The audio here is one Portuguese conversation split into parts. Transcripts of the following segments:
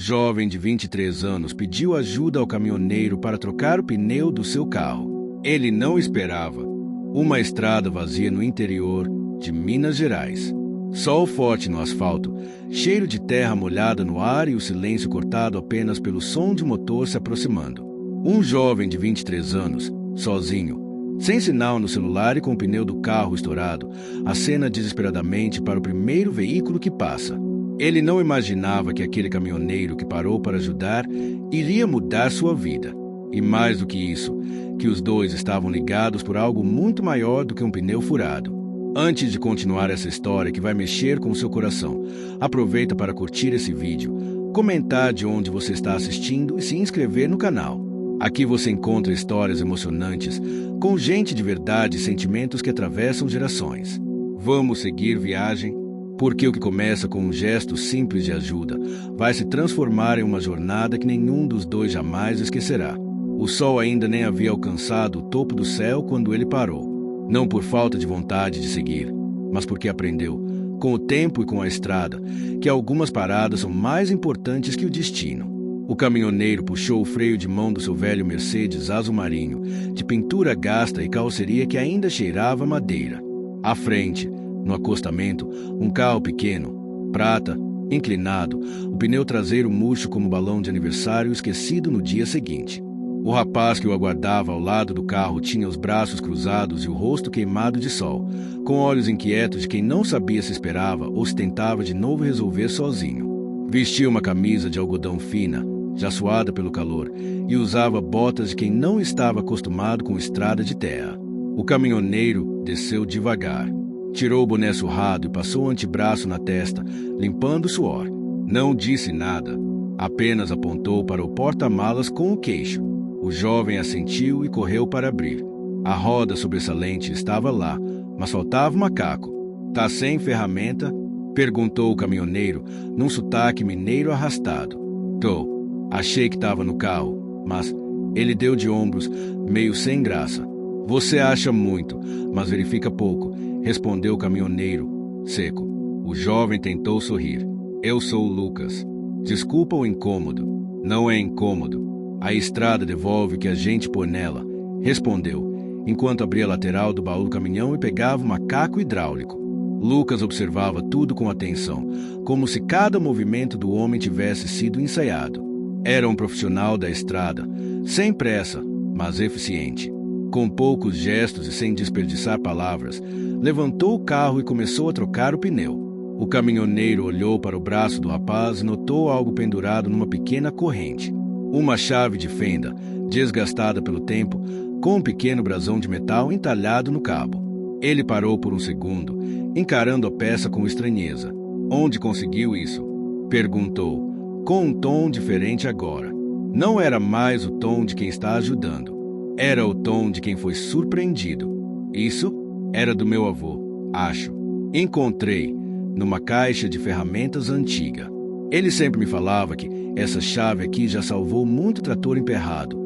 jovem de 23 anos pediu ajuda ao caminhoneiro para trocar o pneu do seu carro. Ele não esperava uma estrada vazia no interior de Minas Gerais. Sol forte no asfalto, cheiro de terra molhada no ar e o silêncio cortado apenas pelo som de um motor se aproximando. Um jovem de 23 anos, sozinho, sem sinal no celular e com o pneu do carro estourado, acena desesperadamente para o primeiro veículo que passa. Ele não imaginava que aquele caminhoneiro que parou para ajudar iria mudar sua vida. E mais do que isso, que os dois estavam ligados por algo muito maior do que um pneu furado. Antes de continuar essa história que vai mexer com o seu coração, aproveita para curtir esse vídeo, comentar de onde você está assistindo e se inscrever no canal. Aqui você encontra histórias emocionantes, com gente de verdade e sentimentos que atravessam gerações. Vamos seguir viagem, porque o que começa com um gesto simples de ajuda vai se transformar em uma jornada que nenhum dos dois jamais esquecerá. O sol ainda nem havia alcançado o topo do céu quando ele parou. Não por falta de vontade de seguir, mas porque aprendeu, com o tempo e com a estrada, que algumas paradas são mais importantes que o destino. O caminhoneiro puxou o freio de mão do seu velho Mercedes azul marinho, de pintura gasta e carroceria que ainda cheirava madeira. À frente, no acostamento, um carro pequeno, prata, inclinado, o pneu traseiro murcho como balão de aniversário esquecido no dia seguinte. O rapaz que o aguardava ao lado do carro tinha os braços cruzados e o rosto queimado de sol, com olhos inquietos de quem não sabia se esperava ou se tentava de novo resolver sozinho. Vestia uma camisa de algodão fina, já suada pelo calor, e usava botas de quem não estava acostumado com estrada de terra. O caminhoneiro desceu devagar. Tirou o boné surrado e passou o antebraço na testa, limpando o suor. Não disse nada, apenas apontou para o porta-malas com o queixo. O jovem assentiu e correu para abrir. A roda sobressalente estava lá, mas faltava o macaco. "Tá sem ferramenta?" perguntou o caminhoneiro, num sotaque mineiro arrastado. "Tô. Achei que estava no carro, mas..." Ele deu de ombros, meio sem graça. "Você acha muito, mas verifica pouco", respondeu o caminhoneiro, seco. O jovem tentou sorrir. "Eu sou o Lucas. Desculpa o incômodo." "Não é incômodo. A estrada devolve o que a gente põe nela", respondeu, enquanto abria a lateral do baú do caminhão e pegava o macaco hidráulico. Lucas observava tudo com atenção, como se cada movimento do homem tivesse sido ensaiado. Era um profissional da estrada, sem pressa, mas eficiente. Com poucos gestos e sem desperdiçar palavras, levantou o carro e começou a trocar o pneu. O caminhoneiro olhou para o braço do rapaz e notou algo pendurado numa pequena corrente. Uma chave de fenda, desgastada pelo tempo, com um pequeno brasão de metal entalhado no cabo. Ele parou por um segundo, encarando a peça com estranheza. "Onde conseguiu isso?" perguntou, com um tom diferente agora. Não era mais o tom de quem está ajudando. Era o tom de quem foi surpreendido. "Isso era do meu avô, acho. Encontrei numa caixa de ferramentas antiga. Ele sempre me falava que essa chave aqui já salvou muito trator emperrado,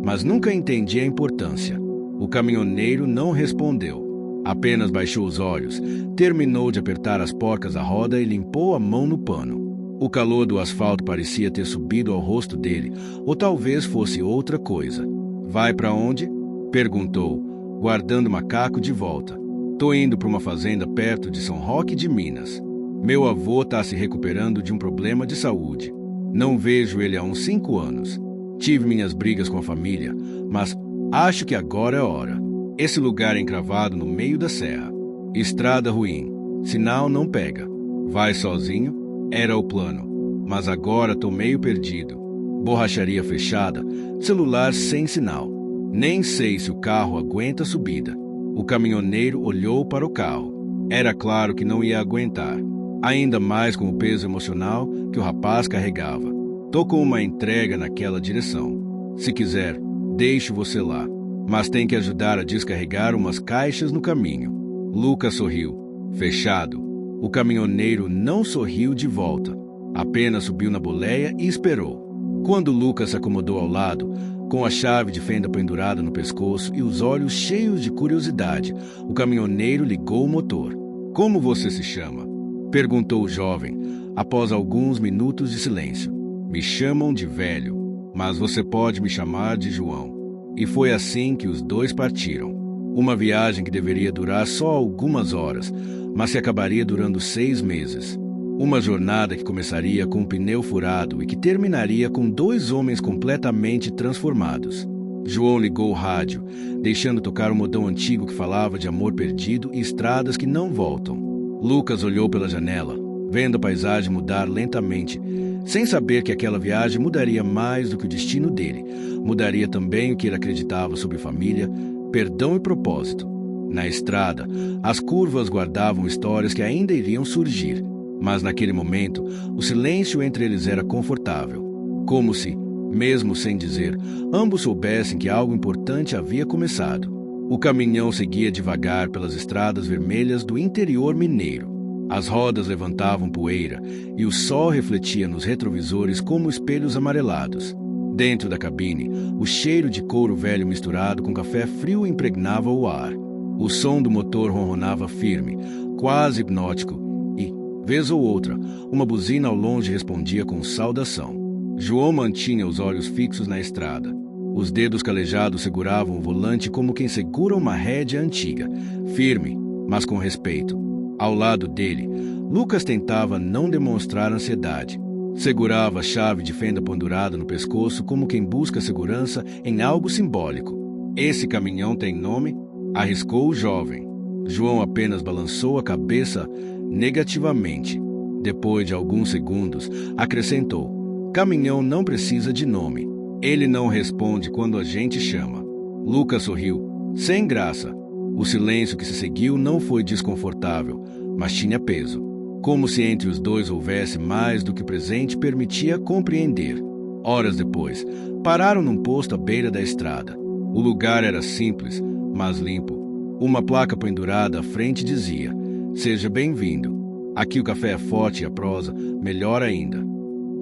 mas nunca entendi a importância." O caminhoneiro não respondeu. Apenas baixou os olhos, terminou de apertar as porcas da roda e limpou a mão no pano. O calor do asfalto parecia ter subido ao rosto dele, ou talvez fosse outra coisa. "Vai para onde?" perguntou, guardando o macaco de volta. "Tô indo para uma fazenda perto de São Roque de Minas. Meu avô está se recuperando de um problema de saúde. Não vejo ele há uns 5 anos. Tive minhas brigas com a família, mas acho que agora é hora. Esse lugar é encravado no meio da serra. Estrada ruim. Sinal não pega. Vai sozinho?" Era o plano. Mas agora tô meio perdido. Borracharia fechada, celular sem sinal. Nem sei se o carro aguenta a subida. O caminhoneiro olhou para o carro. Era claro que não ia aguentar. Ainda mais com o peso emocional que o rapaz carregava. "Tô com uma entrega naquela direção. Se quiser, deixo você lá. Mas tem que ajudar a descarregar umas caixas no caminho." Lucas sorriu. Fechado. O caminhoneiro não sorriu de volta. Apenas subiu na boleia e esperou. Quando Lucas se acomodou ao lado, com a chave de fenda pendurada no pescoço e os olhos cheios de curiosidade, o caminhoneiro ligou o motor. "Como você se chama?" perguntou o jovem, após alguns minutos de silêncio. Me chamam de velho, mas você pode me chamar de João. E foi assim que os dois partiram. Uma viagem que deveria durar só algumas horas, mas que acabaria durando 6 meses. Uma jornada que começaria com um pneu furado e que terminaria com 2 homens completamente transformados. João ligou o rádio, deixando tocar o modão antigo que falava de amor perdido e estradas que não voltam. Lucas olhou pela janela, vendo a paisagem mudar lentamente, sem saber que aquela viagem mudaria mais do que o destino dele. Mudaria também o que ele acreditava sobre família, perdão e propósito. Na estrada, as curvas guardavam histórias que ainda iriam surgir, mas naquele momento, o silêncio entre eles era confortável, como se, mesmo sem dizer, ambos soubessem que algo importante havia começado. O caminhão seguia devagar pelas estradas vermelhas do interior mineiro. As rodas levantavam poeira e o sol refletia nos retrovisores como espelhos amarelados. Dentro da cabine, o cheiro de couro velho misturado com café frio impregnava o ar. O som do motor ronronava firme, quase hipnótico, e, vez ou outra, uma buzina ao longe respondia com saudação. João mantinha os olhos fixos na estrada. Os dedos calejados seguravam o volante como quem segura uma rédea antiga, firme, mas com respeito. Ao lado dele, Lucas tentava não demonstrar ansiedade. Segurava a chave de fenda pendurada no pescoço como quem busca segurança em algo simbólico. Esse caminhão tem nome? Arriscou o jovem. João apenas balançou a cabeça negativamente. Depois de alguns segundos, acrescentou: caminhão não precisa de nome. Ele não responde quando a gente chama. Lucas sorriu, sem graça. O silêncio que se seguiu não foi desconfortável, mas tinha peso. Como se entre os dois houvesse mais do que o presente permitia compreender. Horas depois, pararam num posto à beira da estrada. O lugar era simples, mas limpo. Uma placa pendurada à frente dizia: seja bem-vindo. Aqui o café é forte e a prosa, melhor ainda.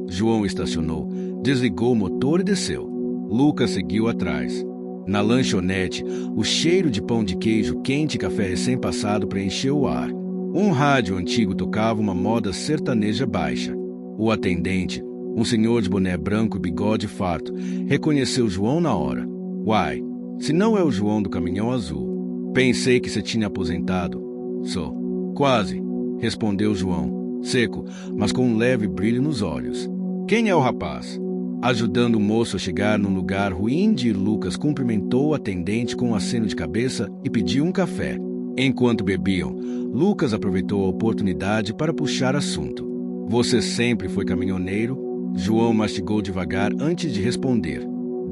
João estacionou, desligou o motor e desceu. Lucas seguiu atrás. Na lanchonete, o cheiro de pão de queijo quente e café recém-passado preencheu o ar. Um rádio antigo tocava uma moda sertaneja baixa. O atendente, um senhor de boné branco e bigode farto, reconheceu João na hora. Uai, se não é o João do caminhão azul. Pensei que você tinha aposentado. Sou. Quase, respondeu João, seco, mas com um leve brilho nos olhos. Quem é o rapaz? Ajudando o moço a chegar num lugar ruim de ir, Lucas cumprimentou o atendente com um aceno de cabeça e pediu um café. Enquanto bebiam, Lucas aproveitou a oportunidade para puxar assunto. Você sempre foi caminhoneiro? João mastigou devagar antes de responder.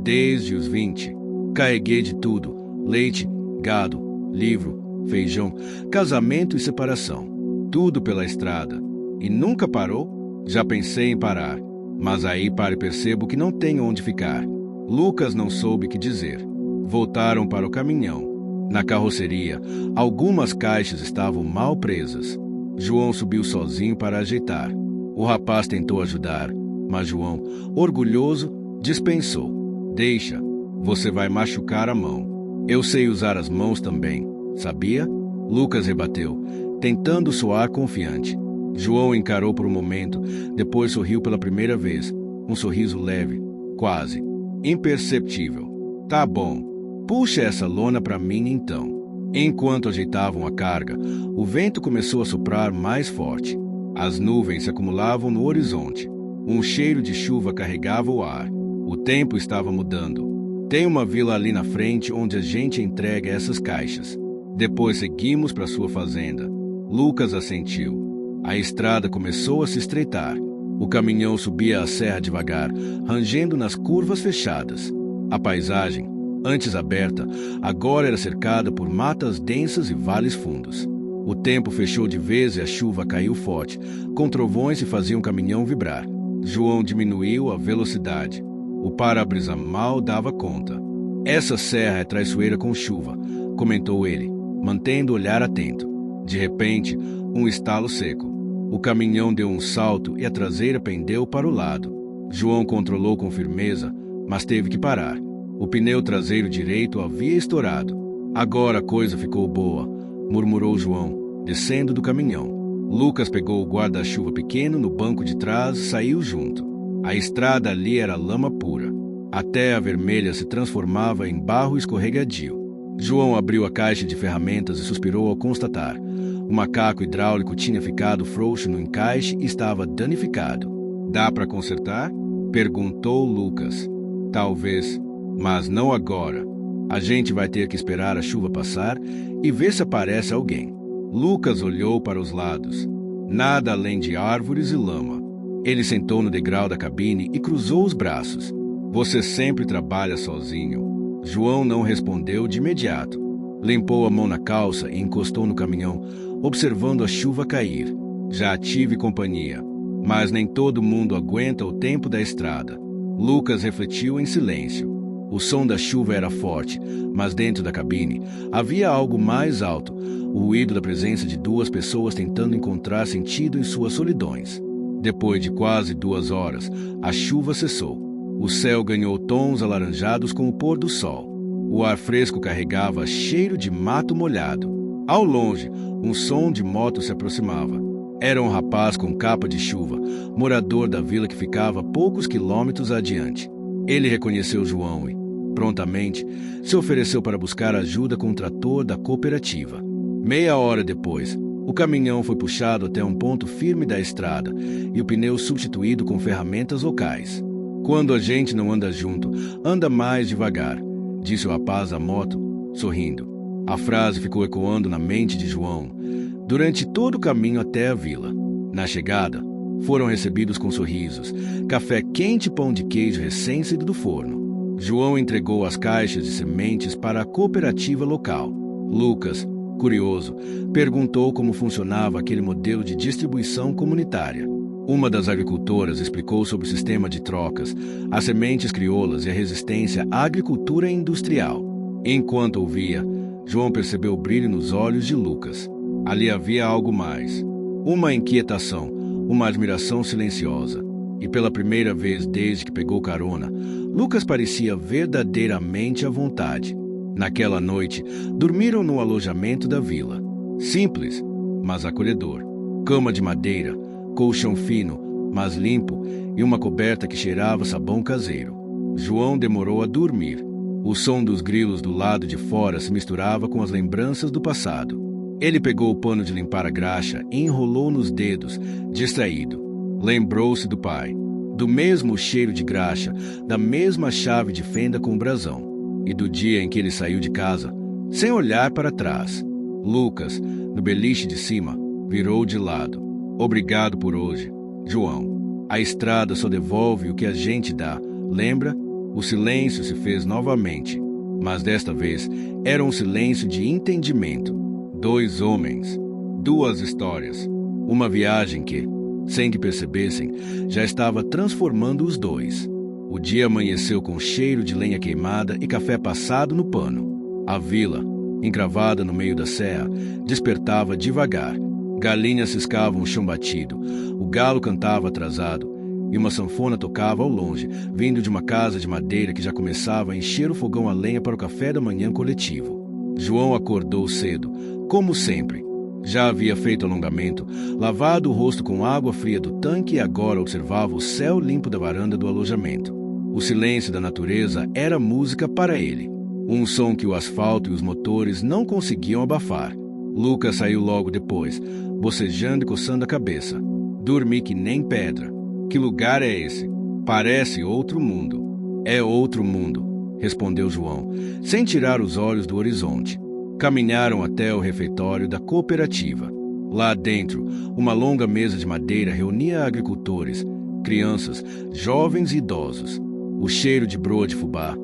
Desde os 20. Carreguei de tudo: leite, gado, livro, feijão, casamento e separação. Tudo pela estrada. E nunca parou? Já pensei em parar. Mas aí paro e percebo que não tenho onde ficar. Lucas não soube o que dizer. Voltaram para o caminhão. Na carroceria, algumas caixas estavam mal presas. João subiu sozinho para ajeitar. O rapaz tentou ajudar, mas João, orgulhoso, dispensou. Deixa, você vai machucar a mão. Eu sei usar as mãos também, sabia? Lucas rebateu, tentando soar confiante. João encarou por um momento, depois sorriu pela primeira vez. Um sorriso leve, quase imperceptível. Tá bom, puxa essa lona para mim então. Enquanto ajeitavam a carga, o vento começou a soprar mais forte. As nuvens se acumulavam no horizonte. Um cheiro de chuva carregava o ar. O tempo estava mudando. Tem uma vila ali na frente onde a gente entrega essas caixas. Depois seguimos para sua fazenda. Lucas assentiu. A estrada começou a se estreitar. O caminhão subia a serra devagar, rangendo nas curvas fechadas. A paisagem, antes aberta, agora era cercada por matas densas e vales fundos. O tempo fechou de vez e a chuva caiu forte, com trovões que faziam o caminhão vibrar. João diminuiu a velocidade. O para-brisa mal dava conta. Essa serra é traiçoeira com chuva, comentou ele, mantendo o olhar atento. De repente, um estalo seco. O caminhão deu um salto e a traseira pendeu para o lado. João controlou com firmeza, mas teve que parar. O pneu traseiro direito havia estourado. Agora a coisa ficou boa, murmurou João, descendo do caminhão. Lucas pegou o guarda-chuva pequeno no banco de trás e saiu junto. A estrada ali era lama pura. A terra vermelha se transformava em barro escorregadio. João abriu a caixa de ferramentas e suspirou ao constatar. O macaco hidráulico tinha ficado frouxo no encaixe e estava danificado. "Dá para consertar?" perguntou Lucas. "Talvez, mas não agora. A gente vai ter que esperar a chuva passar e ver se aparece alguém." Lucas olhou para os lados. Nada além de árvores e lama. Ele sentou no degrau da cabine e cruzou os braços. "Você sempre trabalha sozinho." João não respondeu de imediato. Limpou a mão na calça e encostou no caminhão, observando a chuva cair. "Já tive companhia, mas nem todo mundo aguenta o tempo da estrada." Lucas refletiu em silêncio. O som da chuva era forte, mas dentro da cabine havia algo mais alto, o ruído da presença de duas pessoas tentando encontrar sentido em suas solidões. Depois de quase 2 horas, a chuva cessou. O céu ganhou tons alaranjados com o pôr do sol. O ar fresco carregava cheiro de mato molhado. Ao longe, um som de moto se aproximava. Era um rapaz com capa de chuva, morador da vila que ficava a poucos quilômetros adiante. Ele reconheceu João e, prontamente, se ofereceu para buscar ajuda com o trator da cooperativa. Meia hora depois, o caminhão foi puxado até um ponto firme da estrada e o pneu substituído com ferramentas locais. "Quando a gente não anda junto, anda mais devagar", disse o rapaz à moto, sorrindo. A frase ficou ecoando na mente de João durante todo o caminho até a vila. Na chegada, foram recebidos com sorrisos, café quente e pão de queijo recém-saído do forno. João entregou as caixas de sementes para a cooperativa local. Lucas, curioso, perguntou como funcionava aquele modelo de distribuição comunitária. Uma das agricultoras explicou sobre o sistema de trocas, as sementes crioulas e a resistência à agricultura industrial. Enquanto ouvia, João percebeu o brilho nos olhos de Lucas. Ali havia algo mais. Uma inquietação, uma admiração silenciosa. E pela primeira vez desde que pegou carona, Lucas parecia verdadeiramente à vontade. Naquela noite, dormiram no alojamento da vila. Simples, mas acolhedor. Cama de madeira, colchão fino, mas limpo, e uma coberta que cheirava sabão caseiro. João demorou a dormir. O som dos grilos do lado de fora se misturava com as lembranças do passado. Ele pegou o pano de limpar a graxa e enrolou nos dedos, distraído. Lembrou-se do pai, do mesmo cheiro de graxa, da mesma chave de fenda com brasão, e do dia em que ele saiu de casa, sem olhar para trás. Lucas, no beliche de cima, virou de lado. "Obrigado por hoje, João. A estrada só devolve o que a gente dá, lembra?" O silêncio se fez novamente, mas desta vez era um silêncio de entendimento. 2 homens, 2 histórias, uma viagem que, sem que percebessem, já estava transformando os dois. O dia amanheceu com cheiro de lenha queimada e café passado no pano. A vila, encravada no meio da serra, despertava devagar. Galinhas ciscavam o chão batido, o galo cantava atrasado e uma sanfona tocava ao longe, vindo de uma casa de madeira que já começava a encher o fogão a lenha para o café da manhã coletivo. João acordou cedo, como sempre. Já havia feito alongamento, lavado o rosto com água fria do tanque e agora observava o céu limpo da varanda do alojamento. O silêncio da natureza era música para ele, um som que o asfalto e os motores não conseguiam abafar. Lucas saiu logo depois, bocejando e coçando a cabeça. "Dormi que nem pedra. Que lugar é esse? Parece outro mundo." "É outro mundo", respondeu João, sem tirar os olhos do horizonte. Caminharam até o refeitório da cooperativa. Lá dentro, uma longa mesa de madeira reunia agricultores, crianças, jovens e idosos. O cheiro de broa de fubá,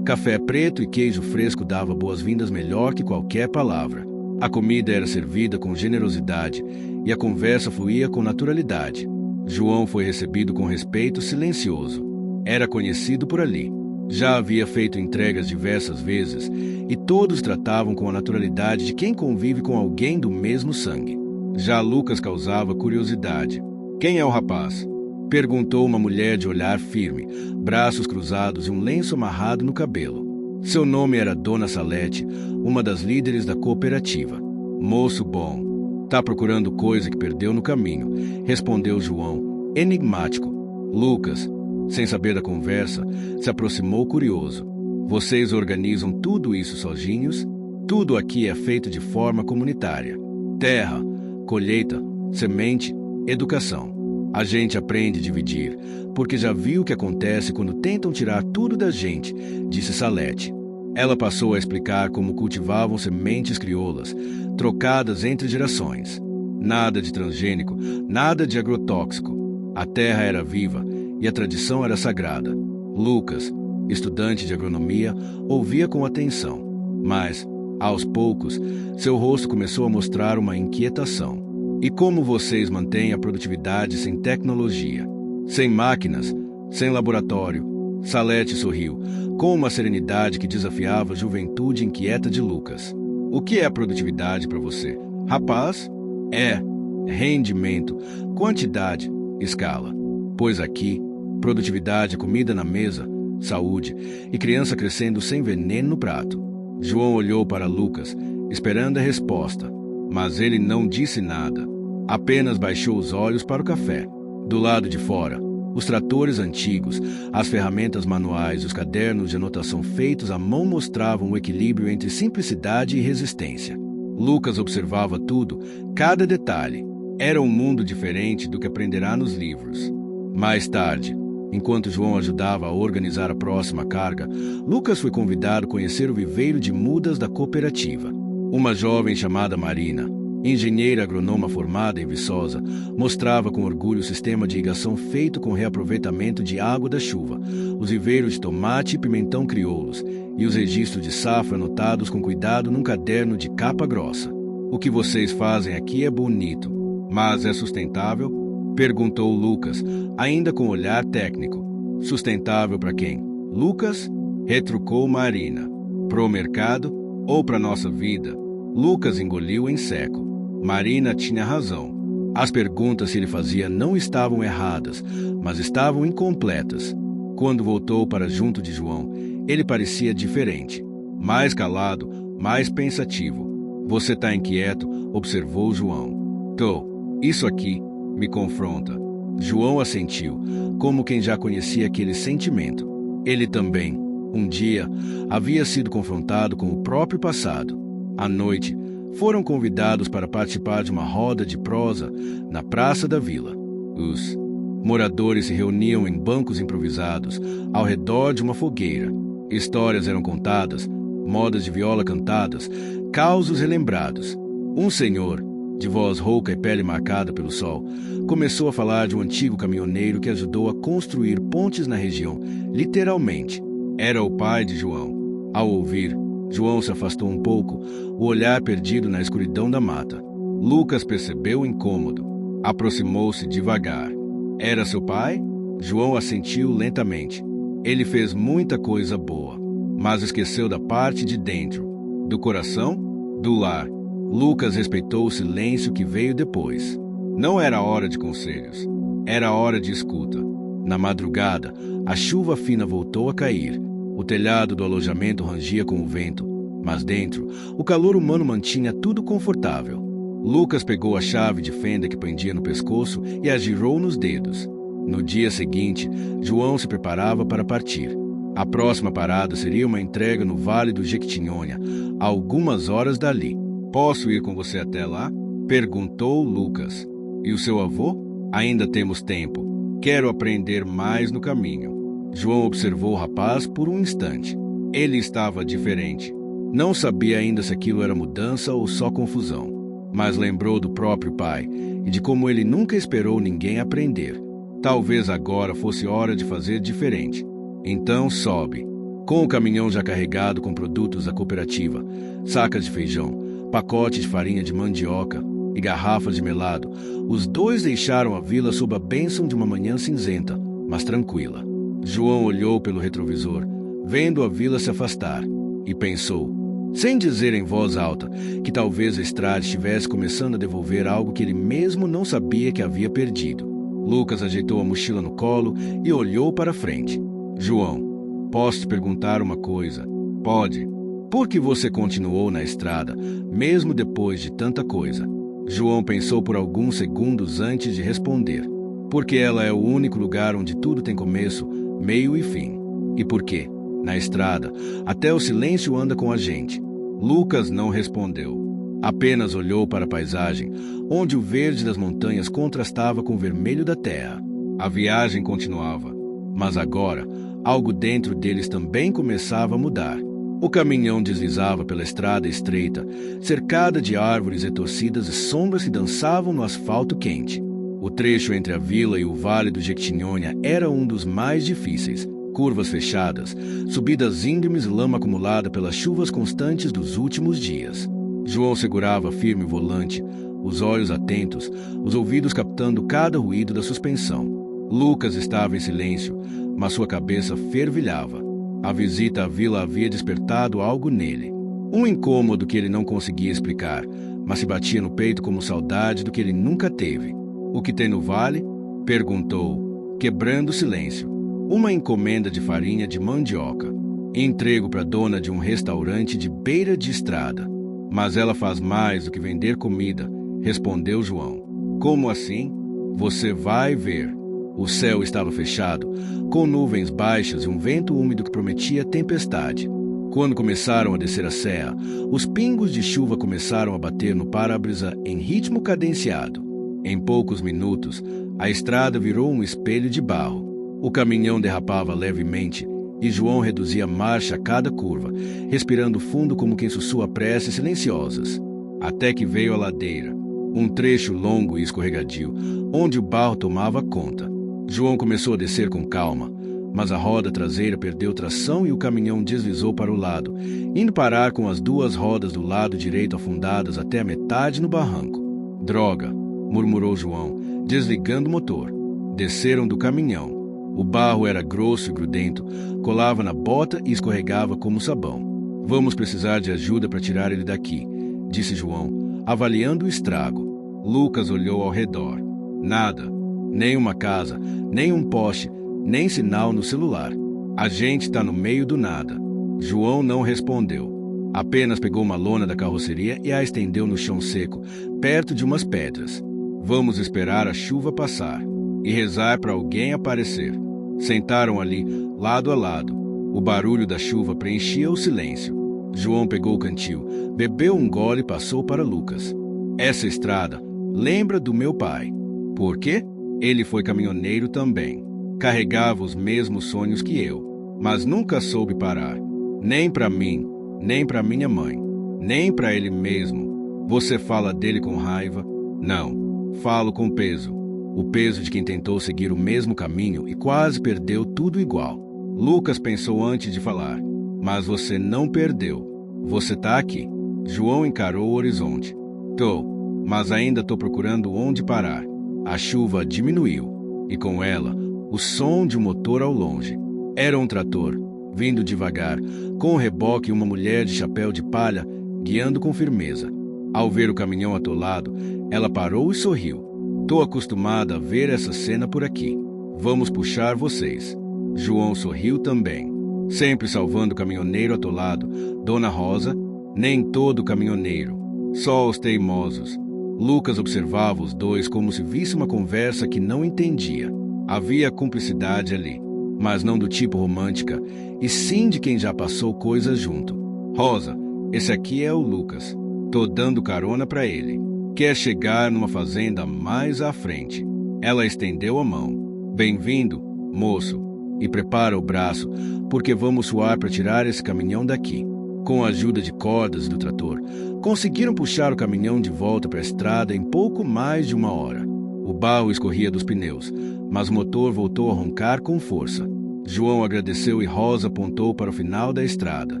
café preto e queijo fresco dava boas-vindas melhor que qualquer palavra. A comida era servida com generosidade e a conversa fluía com naturalidade. João foi recebido com respeito silencioso. Era conhecido por ali. Já havia feito entregas diversas vezes e todos tratavam com a naturalidade de quem convive com alguém do mesmo sangue. Já Lucas causava curiosidade. "Quem é o rapaz?" perguntou uma mulher de olhar firme, braços cruzados e um lenço amarrado no cabelo. Seu nome era Dona Salete, uma das líderes da cooperativa. "Moço bom. Tá procurando coisa que perdeu no caminho", respondeu João, enigmático. Lucas, Sem saber da conversa, se aproximou curioso. Vocês organizam tudo isso sozinhos? Tudo aqui é feito de forma comunitária. Terra, colheita, semente, educação. A gente aprende a dividir, porque já viu o que acontece quando tentam tirar tudo da gente, disse Salete. Ela passou a explicar como cultivavam sementes crioulas, trocadas entre gerações. Nada de transgênico, nada de agrotóxico. A terra era viva e a tradição era sagrada. Lucas, estudante de agronomia, ouvia com atenção, mas, aos poucos, seu rosto começou a mostrar uma inquietação. E como vocês mantêm a produtividade sem tecnologia? Sem máquinas, sem laboratório? Salete sorriu, com uma serenidade que desafiava a juventude inquieta de Lucas. O que é produtividade para você? Rapaz? É rendimento, quantidade, escala. Pois aqui, produtividade é comida na mesa, saúde e criança crescendo sem veneno no prato. João olhou para Lucas, esperando a resposta, mas ele não disse nada. Apenas baixou os olhos para o café. Do lado de fora, os tratores antigos, as ferramentas manuais e os cadernos de anotação feitos à mão mostravam o equilíbrio entre simplicidade e resistência. Lucas observava tudo, cada detalhe. Era um mundo diferente do que aprenderá nos livros. Mais tarde, enquanto João ajudava a organizar a próxima carga, Lucas foi convidado a conhecer o viveiro de mudas da cooperativa. Uma jovem chamada Marina, engenheira agrônoma formada em Viçosa, mostrava com orgulho o sistema de irrigação feito com reaproveitamento de água da chuva, os viveiros de tomate e pimentão crioulos e os registros de safra anotados com cuidado num caderno de capa grossa. O que vocês fazem aqui é bonito, mas é sustentável? Perguntou Lucas, ainda com olhar técnico. Sustentável para quem? Lucas? Retrucou Marina. Pro mercado ou para nossa vida? Lucas engoliu em seco. Marina tinha razão. As perguntas que ele fazia não estavam erradas, mas estavam incompletas. Quando voltou para junto de João, ele parecia diferente. Mais calado, mais pensativo. Você está inquieto? Observou João. Tô. Isso aqui me confronta. João assentiu, como quem já conhecia aquele sentimento. Ele também, um dia, havia sido confrontado com o próprio passado. À noite, foram convidados para participar de uma roda de prosa na praça da vila. Os moradores se reuniam em bancos improvisados ao redor de uma fogueira. Histórias eram contadas, modas de viola cantadas, causos relembrados. Um senhor, de voz rouca e pele marcada pelo sol, começou a falar de um antigo caminhoneiro que ajudou a construir pontes na região, literalmente. Era o pai de João. Ao ouvir, João se afastou um pouco, o olhar perdido na escuridão da mata. Lucas percebeu o incômodo. Aproximou-se devagar. Era seu pai? João assentiu lentamente. Ele fez muita coisa boa, mas esqueceu da parte de dentro. Do coração? Do lar. Lucas respeitou o silêncio que veio depois. Não era hora de conselhos. Era hora de escuta. Na madrugada, a chuva fina voltou a cair. O telhado do alojamento rangia com o vento, mas dentro, o calor humano mantinha tudo confortável. Lucas pegou a chave de fenda que pendia no pescoço e a girou nos dedos. No dia seguinte, João se preparava para partir. A próxima parada seria uma entrega no Vale do Jequitinhonha, a algumas horas dali. Posso ir com você até lá? Perguntou Lucas. E o seu avô? Ainda temos tempo. Quero aprender mais no caminho. João observou o rapaz por um instante. Ele estava diferente. Não sabia ainda se aquilo era mudança ou só confusão, mas lembrou do próprio pai e de como ele nunca esperou ninguém aprender. Talvez agora fosse hora de fazer diferente. Então sobe. Com o caminhão já carregado com produtos da cooperativa, sacas de feijão, pacote de farinha de mandioca e garrafas de melado, os dois deixaram a vila sob a bênção de uma manhã cinzenta, mas tranquila. João olhou pelo retrovisor, vendo a vila se afastar, e pensou, sem dizer em voz alta, que talvez a estrada estivesse começando a devolver algo que ele mesmo não sabia que havia perdido. Lucas ajeitou a mochila no colo e olhou para frente. João, posso te perguntar uma coisa? Pode. Por que você continuou na estrada, mesmo depois de tanta coisa? João pensou por alguns segundos antes de responder. Porque ela é o único lugar onde tudo tem começo, meio e fim. E por quê? Na estrada, até o silêncio anda com a gente. Lucas não respondeu. Apenas olhou para a paisagem, onde o verde das montanhas contrastava com o vermelho da terra. A viagem continuava, mas agora, algo dentro deles também começava a mudar. O caminhão deslizava pela estrada estreita, cercada de árvores retorcidas e sombras que dançavam no asfalto quente. O trecho entre a vila e o vale do Jequitinhonha era um dos mais difíceis. Curvas fechadas, subidas íngremes e lama acumulada pelas chuvas constantes dos últimos dias. João segurava firme o volante, os olhos atentos, os ouvidos captando cada ruído da suspensão. Lucas estava em silêncio, mas sua cabeça fervilhava. A visita à vila havia despertado algo nele. Um incômodo que ele não conseguia explicar, mas se batia no peito como saudade do que ele nunca teve. "O que tem no vale?" perguntou, quebrando o silêncio. "Uma encomenda de farinha de mandioca. Entrego para a dona de um restaurante de beira de estrada." "Mas ela faz mais do que vender comida", respondeu João. "Como assim?" "Você vai ver." O céu estava fechado, com nuvens baixas e um vento úmido que prometia tempestade. Quando começaram a descer a serra, os pingos de chuva começaram a bater no para-brisa em ritmo cadenciado. Em poucos minutos, a estrada virou um espelho de barro. O caminhão derrapava levemente e João reduzia a marcha a cada curva, respirando fundo como quem sussurra preces silenciosas. Até que veio a ladeira, um trecho longo e escorregadio, onde o barro tomava conta. João começou a descer com calma, mas a roda traseira perdeu tração e o caminhão deslizou para o lado, indo parar com as duas rodas do lado direito afundadas até a metade no barranco. "Droga", murmurou João, desligando o motor. Desceram do caminhão. O barro era grosso e grudento, colava na bota e escorregava como sabão. "Vamos precisar de ajuda para tirar ele daqui", disse João, avaliando o estrago. Lucas olhou ao redor. Nada. Nem uma casa, nem um poste, nem sinal no celular. "A gente está no meio do nada." João não respondeu. Apenas pegou uma lona da carroceria e a estendeu no chão seco, perto de umas pedras. "Vamos esperar a chuva passar e rezar para alguém aparecer." Sentaram ali, lado a lado. O barulho da chuva preenchia o silêncio. João pegou o cantil, bebeu um gole e passou para Lucas. "Essa estrada lembra do meu pai." "Por quê?" "Ele foi caminhoneiro também. Carregava os mesmos sonhos que eu, mas nunca soube parar. Nem para mim, nem para minha mãe, nem para ele mesmo." "Você fala dele com raiva?" "Não, falo com peso. O peso de quem tentou seguir o mesmo caminho e quase perdeu tudo igual." Lucas pensou antes de falar. "Mas você não perdeu. Você está aqui." João encarou o horizonte. "Tô, mas ainda estou procurando onde parar." A chuva diminuiu, e com ela, o som de um motor ao longe. Era um trator, vindo devagar, com o reboque e uma mulher de chapéu de palha, guiando com firmeza. Ao ver o caminhão atolado, ela parou e sorriu. "Tô acostumada a ver essa cena por aqui. Vamos puxar vocês." João sorriu também. "Sempre salvando o caminhoneiro atolado, Dona Rosa." "Nem todo caminhoneiro, só os teimosos." Lucas observava os dois como se visse uma conversa que não entendia. Havia cumplicidade ali, mas não do tipo romântica, e sim de quem já passou coisas junto. "Rosa, esse aqui é o Lucas. Tô dando carona para ele. Quer chegar numa fazenda mais à frente." Ela estendeu a mão. "Bem-vindo, moço, e prepara o braço, porque vamos suar para tirar esse caminhão daqui." Com a ajuda de cordas do trator, conseguiram puxar o caminhão de volta para a estrada em pouco mais de uma hora. O barro escorria dos pneus, mas o motor voltou a roncar com força. João agradeceu e Rosa apontou para o final da estrada.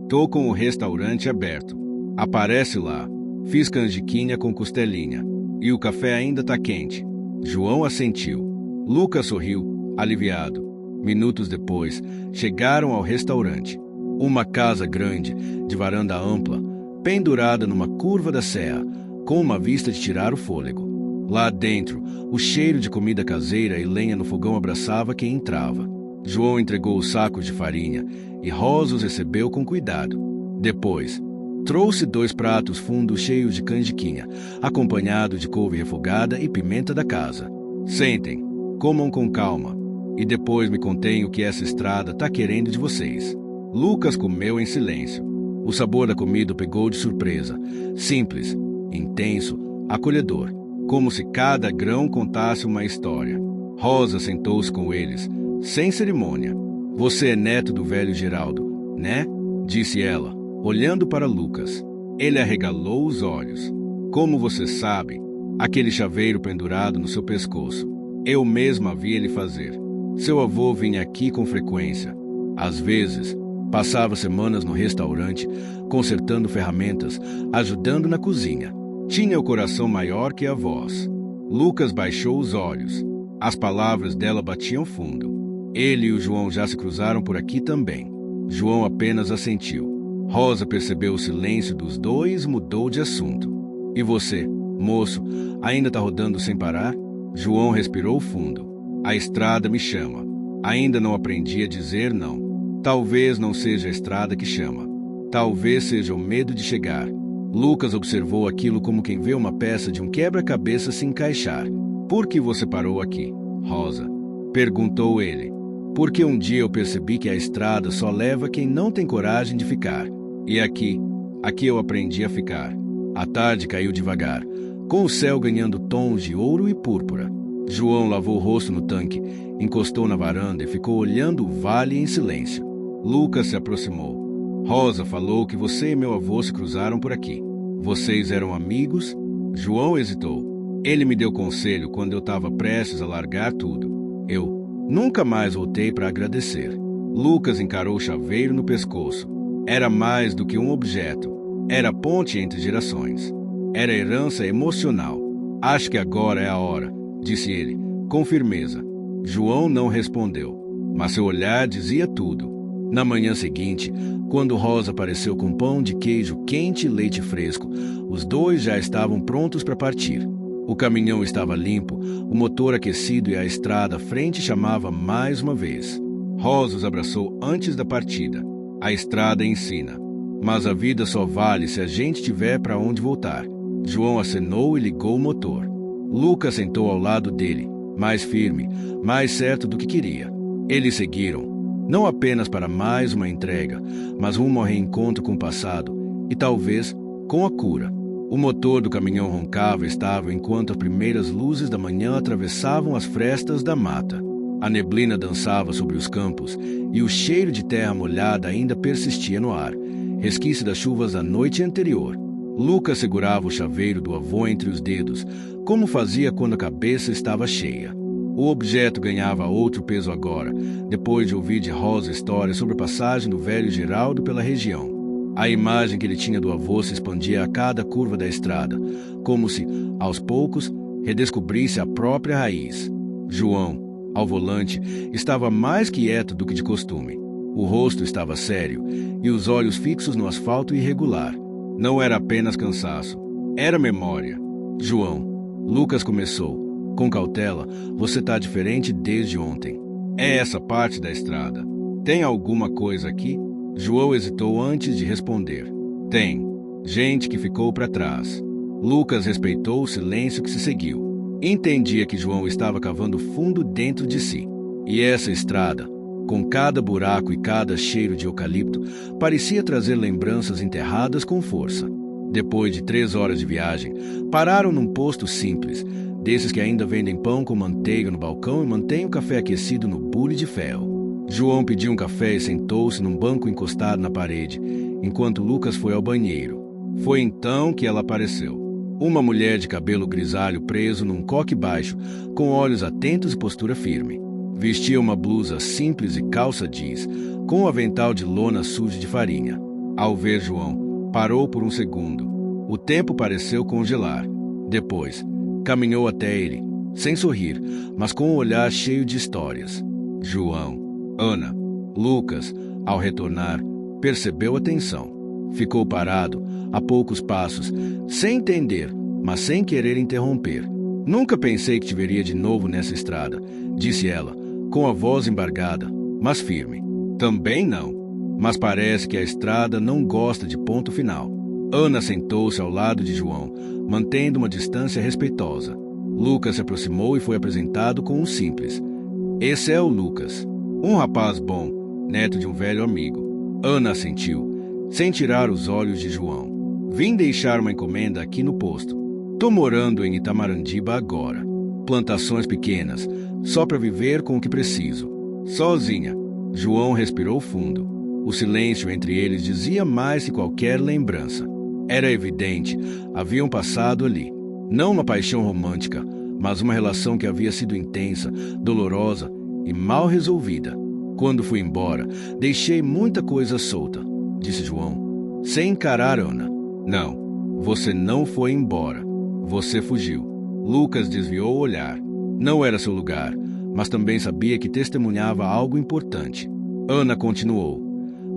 "Tô com o restaurante aberto. Aparece lá. Fiz canjiquinha com costelinha. E o café ainda tá quente." João assentiu. Lucas sorriu, aliviado. Minutos depois, chegaram ao restaurante. Uma casa grande, de varanda ampla, pendurada numa curva da serra, com uma vista de tirar o fôlego. Lá dentro, o cheiro de comida caseira e lenha no fogão abraçava quem entrava. João entregou os sacos de farinha e Rosa os recebeu com cuidado. Depois, trouxe 2 pratos fundos cheios de canjiquinha, acompanhado de couve refogada e pimenta da casa. "Sentem, comam com calma." e depois me contem o que essa estrada está querendo de vocês. Lucas comeu em silêncio. O sabor da comida o pegou de surpresa. Simples, intenso, acolhedor, como se cada grão contasse uma história. Rosa sentou-se com eles, sem cerimônia. Você é neto do velho Geraldo, né? Disse ela, olhando para Lucas. Ele arregalou os olhos. Como você sabe? Aquele chaveiro pendurado no seu pescoço. Eu mesma vi ele fazer. Seu avô vinha aqui com frequência. Às vezes, passava semanas no restaurante, consertando ferramentas, ajudando na cozinha. Tinha o coração maior que a voz. Lucas baixou os olhos. As palavras dela batiam fundo. Ele e o João já se cruzaram por aqui também. João apenas assentiu. Rosa percebeu o silêncio dos dois e mudou de assunto. E você, moço, ainda está rodando sem parar? João respirou fundo. A estrada me chama. Ainda não aprendi a dizer não. Talvez não seja a estrada que chama. Talvez seja o medo de chegar. Lucas observou aquilo como quem vê uma peça de um quebra-cabeça se encaixar. Por que você parou aqui, Rosa? Perguntou ele. Porque um dia eu percebi que a estrada só leva quem não tem coragem de ficar. E aqui eu aprendi a ficar. A tarde caiu devagar, com o céu ganhando tons de ouro e púrpura. João lavou o rosto no tanque, encostou na varanda e ficou olhando o vale em silêncio. Lucas se aproximou. Rosa falou que você e meu avô se cruzaram por aqui. Vocês eram amigos? João hesitou. Ele me deu conselho quando eu estava prestes a largar tudo. Eu nunca mais voltei para agradecer. Lucas encarou o chaveiro no pescoço. Era mais do que um objeto. Era a ponte entre gerações. Era herança emocional. Acho que agora é a hora, disse ele, com firmeza. João não respondeu, mas seu olhar dizia tudo. Na manhã seguinte, quando Rosa apareceu com pão de queijo quente e leite fresco, os dois já estavam prontos para partir. O caminhão estava limpo, o motor aquecido e a estrada à frente chamava mais uma vez. Rosa os abraçou antes da partida. A estrada ensina, mas a vida só vale se a gente tiver para onde voltar. João acenou e ligou o motor. Lucas sentou ao lado dele, mais firme, mais certo do que queria. Eles seguiram, não apenas para mais uma entrega, mas rumo ao reencontro com o passado e talvez com a cura. O motor do caminhão roncava estável enquanto as primeiras luzes da manhã atravessavam as frestas da mata. A neblina dançava sobre os campos e o cheiro de terra molhada ainda persistia no ar, resquício das chuvas da noite anterior. Lucas segurava o chaveiro do avô entre os dedos, como fazia quando a cabeça estava cheia. O objeto ganhava outro peso agora, depois de ouvir de Rosa histórias sobre a passagem do velho Geraldo pela região. A imagem que ele tinha do avô se expandia a cada curva da estrada, como se, aos poucos, redescobrisse a própria raiz. João, ao volante, estava mais quieto do que de costume. O rosto estava sério e os olhos fixos no asfalto irregular. Não era apenas cansaço, era memória. João, Lucas começou. Com cautela, você está diferente desde ontem. É essa parte da estrada. Tem alguma coisa aqui? João hesitou antes de responder. Tem. Gente que ficou para trás. Lucas respeitou o silêncio que se seguiu. Entendia que João estava cavando fundo dentro de si. E essa estrada, com cada buraco e cada cheiro de eucalipto, parecia trazer lembranças enterradas com força. Depois de 3 horas de viagem, pararam num posto simples, desses que ainda vendem pão com manteiga no balcão e mantêm o café aquecido no bule de ferro. João pediu um café e sentou-se num banco encostado na parede, enquanto Lucas foi ao banheiro. Foi então que ela apareceu. Uma mulher de cabelo grisalho preso num coque baixo, com olhos atentos e postura firme. Vestia uma blusa simples e calça jeans, com um avental de lona sujo de farinha. Ao ver João, parou por um segundo. O tempo pareceu congelar. Depois, caminhou até ele, sem sorrir, mas com um olhar cheio de histórias. João, Ana, Lucas, ao retornar, percebeu a tensão. Ficou parado, a poucos passos, sem entender, mas sem querer interromper. Nunca pensei que te veria de novo nessa estrada, disse ela, com a voz embargada, mas firme. Também não, mas parece que a estrada não gosta de ponto final. Ana sentou-se ao lado de João, mantendo uma distância respeitosa. Lucas se aproximou e foi apresentado com um simples. Esse é o Lucas, um rapaz bom, neto de um velho amigo. Ana assentiu, sem tirar os olhos de João. Vim deixar uma encomenda aqui no posto. Tô morando em Itamarandiba agora. Plantações pequenas, só para viver com o que preciso. Sozinha. João respirou fundo. O silêncio entre eles dizia mais que qualquer lembrança. Era evidente, haviam passado ali. Não uma paixão romântica, mas uma relação que havia sido intensa, dolorosa e mal resolvida. Quando fui embora, deixei muita coisa solta, disse João, sem encarar Ana. Não, você não foi embora. Você fugiu. Lucas desviou o olhar. Não era seu lugar, mas também sabia que testemunhava algo importante. Ana continuou.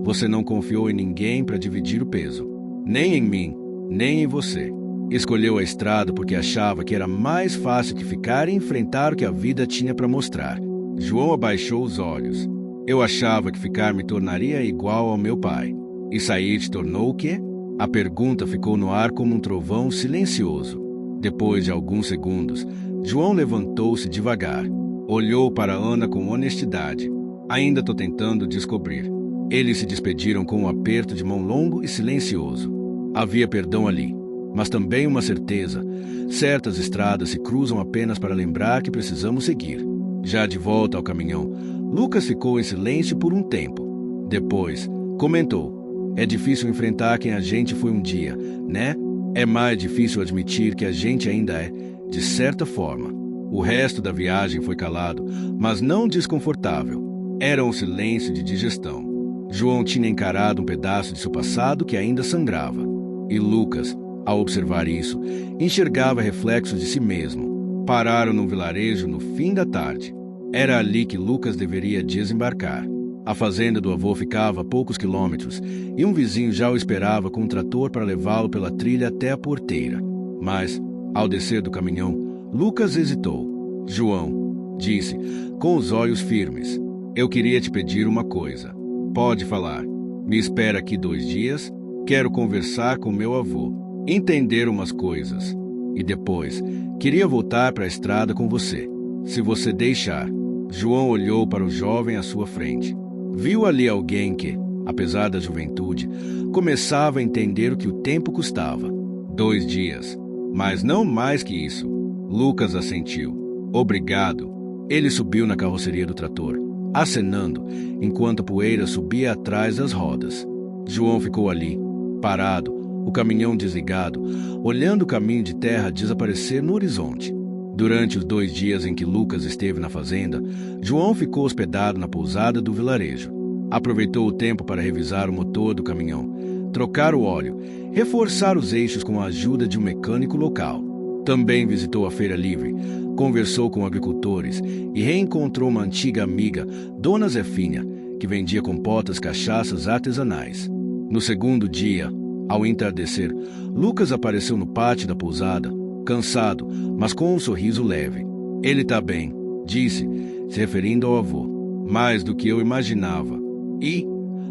Você não confiou em ninguém para dividir o peso. Nem em mim, nem em você. Escolheu a estrada porque achava que era mais fácil que ficar e enfrentar o que a vida tinha para mostrar. João abaixou os olhos. Eu achava que ficar me tornaria igual ao meu pai. E sair te tornou o quê? A pergunta ficou no ar como um trovão silencioso. Depois de alguns segundos, João levantou-se devagar. Olhou para Ana com honestidade. Ainda estou tentando descobrir. Eles se despediram com um aperto de mão longo e silencioso. Havia perdão ali, mas também uma certeza. Certas estradas se cruzam apenas para lembrar que precisamos seguir. Já de volta ao caminhão, Lucas ficou em silêncio por um tempo. Depois, comentou. É difícil enfrentar quem a gente foi um dia, né? É mais difícil admitir que a gente ainda é, de certa forma. O resto da viagem foi calado, mas não desconfortável. Era um silêncio de digestão. João tinha encarado um pedaço de seu passado que ainda sangrava. E Lucas, ao observar isso, enxergava reflexos de si mesmo. Pararam num vilarejo no fim da tarde. Era ali que Lucas deveria desembarcar. A fazenda do avô ficava a poucos quilômetros e um vizinho já o esperava com um trator para levá-lo pela trilha até a porteira. Mas, ao descer do caminhão, Lucas hesitou. João, disse, com os olhos firmes, eu queria te pedir uma coisa. Pode falar. Me espera aqui 2 dias. Quero conversar com meu avô, entender umas coisas. E depois, queria voltar para a estrada com você. Se você deixar. João olhou para o jovem à sua frente. Viu ali alguém que, apesar da juventude, começava a entender o que o tempo custava. 2 dias. Mas não mais que isso. Lucas assentiu. Obrigado. Ele subiu na carroceria do trator, acenando, enquanto a poeira subia atrás das rodas. João ficou ali, parado, o caminhão desligado, olhando o caminho de terra desaparecer no horizonte. Durante os 2 dias em que Lucas esteve na fazenda, João ficou hospedado na pousada do vilarejo. Aproveitou o tempo para revisar o motor do caminhão, trocar o óleo, reforçar os eixos com a ajuda de um mecânico local. Também visitou a feira livre, conversou com agricultores e reencontrou uma antiga amiga, Dona Zefínia, que vendia compotas cachaças artesanais. No segundo dia, ao entardecer, Lucas apareceu no pátio da pousada, cansado, mas com um sorriso leve. Ele tá bem, disse, se referindo ao avô. Mais do que eu imaginava. E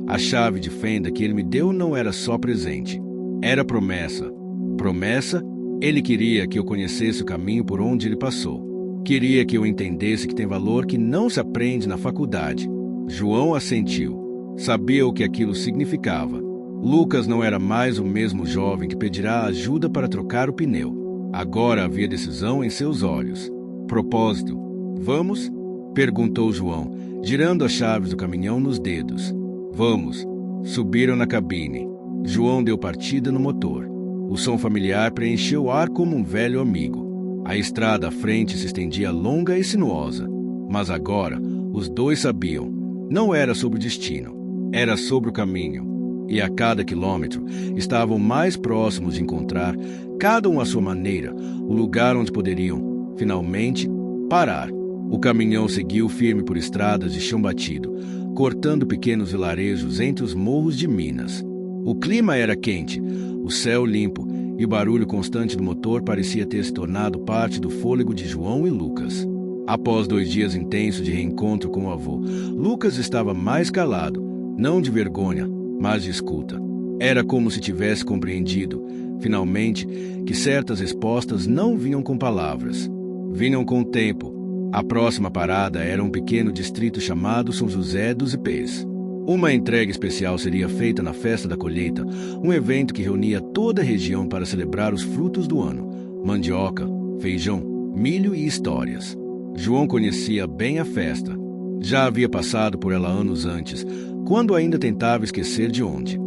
a chave de fenda que ele me deu não era só presente. Era promessa. Promessa? Ele queria que eu conhecesse o caminho por onde ele passou. Queria que eu entendesse que tem valor que não se aprende na faculdade. João assentiu. Sabia o que aquilo significava. Lucas não era mais o mesmo jovem que pedirá ajuda para trocar o pneu. Agora havia decisão em seus olhos. Propósito. Vamos? Perguntou João, girando as chaves do caminhão nos dedos. Vamos. Subiram na cabine. João deu partida no motor. O som familiar preencheu o ar como um velho amigo. A estrada à frente se estendia longa e sinuosa. Mas agora, os dois sabiam. Não era sobre o destino. Era sobre o caminho. E a cada quilômetro estavam mais próximos de encontrar, cada um à sua maneira, o lugar onde poderiam, finalmente, parar. O caminhão seguiu firme por estradas de chão batido, cortando pequenos vilarejos entre os morros de Minas. O clima era quente, o céu limpo, e o barulho constante do motor parecia ter se tornado parte do fôlego de João e Lucas. Após 2 dias intensos de reencontro com o avô, Lucas estava mais calado, não de vergonha, mas de escuta. Era como se tivesse compreendido, finalmente, que certas respostas não vinham com palavras. Vinham com o tempo, A próxima parada era um pequeno distrito chamado São José dos Ipês. Uma entrega especial seria feita na festa da colheita, um evento que reunia toda a região para celebrar os frutos do ano: mandioca, feijão, milho e histórias. João conhecia bem a festa. Já havia passado por ela anos antes, quando ainda tentava esquecer de onde.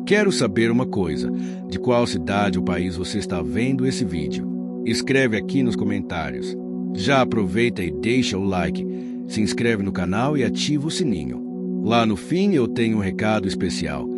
Quero saber uma coisa: de qual cidade ou país você está vendo esse vídeo? Escreve aqui nos comentários. Já aproveita e deixa o like, se inscreve no canal e ativa o sininho. Lá no fim eu tenho um recado especial,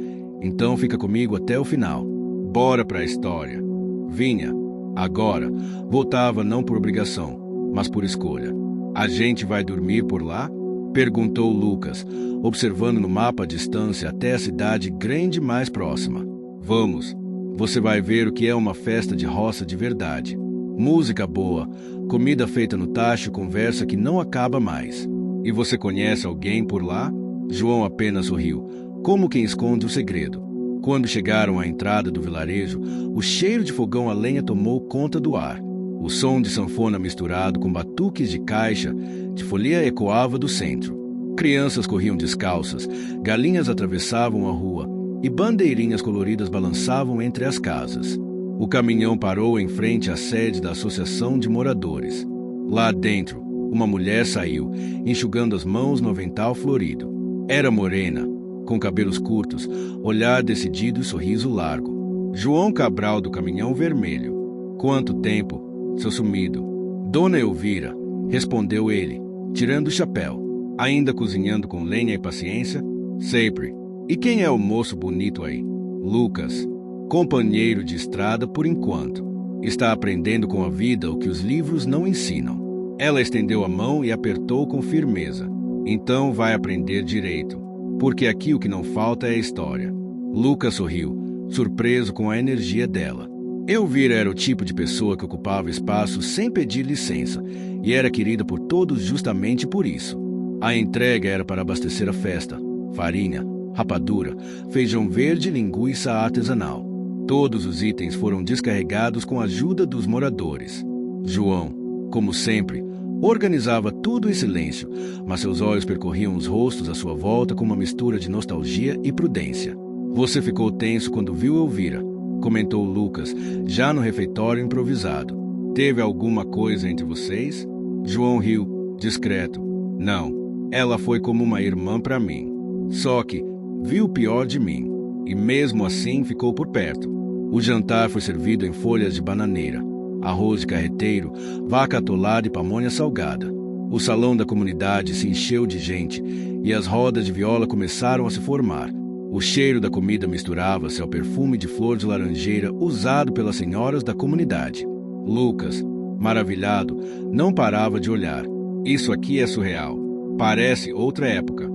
então fica comigo até o final. Bora pra história. Vinha, agora, voltava não por obrigação, mas por escolha. A gente vai dormir por lá? Perguntou Lucas, observando no mapa a distância até a cidade grande mais próxima. Vamos, você vai ver o que é uma festa de roça de verdade. Música boa, comida feita no tacho, conversa que não acaba mais. E você conhece alguém por lá? João apenas sorriu, como quem esconde o segredo. Quando chegaram à entrada do vilarejo, o cheiro de fogão a lenha tomou conta do ar. O som de sanfona misturado com batuques de caixa de folia ecoava do centro. Crianças corriam descalças, galinhas atravessavam a rua e bandeirinhas coloridas balançavam entre as casas. O caminhão parou em frente à sede da Associação de Moradores. Lá dentro, uma mulher saiu, enxugando as mãos no avental florido. Era morena, com cabelos curtos, olhar decidido e sorriso largo. João Cabral do caminhão vermelho. Quanto tempo, seu sumido? Dona Elvira, respondeu ele, tirando o chapéu. Ainda cozinhando com lenha e paciência? Sempre. E quem é o moço bonito aí? Lucas. Companheiro de estrada por enquanto. Está aprendendo com a vida o que os livros não ensinam. Ela estendeu a mão e apertou com firmeza. Então vai aprender direito, porque aqui o que não falta é história. Lucas sorriu, surpreso com a energia dela. Elvira era o tipo de pessoa que ocupava espaço sem pedir licença e era querida por todos justamente por isso. A entrega era para abastecer a festa: farinha, rapadura, feijão verde e linguiça artesanal. Todos os itens foram descarregados com a ajuda dos moradores. João, como sempre, organizava tudo em silêncio, mas seus olhos percorriam os rostos à sua volta com uma mistura de nostalgia e prudência. Você ficou tenso quando viu Elvira, comentou Lucas, já no refeitório improvisado. Teve alguma coisa entre vocês? João riu, discreto. Não, ela foi como uma irmã para mim. Só que viu o pior de mim, e mesmo assim ficou por perto. O jantar foi servido em folhas de bananeira, arroz de carreteiro, vaca atolada e pamonha salgada. O salão da comunidade se encheu de gente e as rodas de viola começaram a se formar. O cheiro da comida misturava-se ao perfume de flor de laranjeira usado pelas senhoras da comunidade. Lucas, maravilhado, não parava de olhar. Isso aqui é surreal. Parece outra época.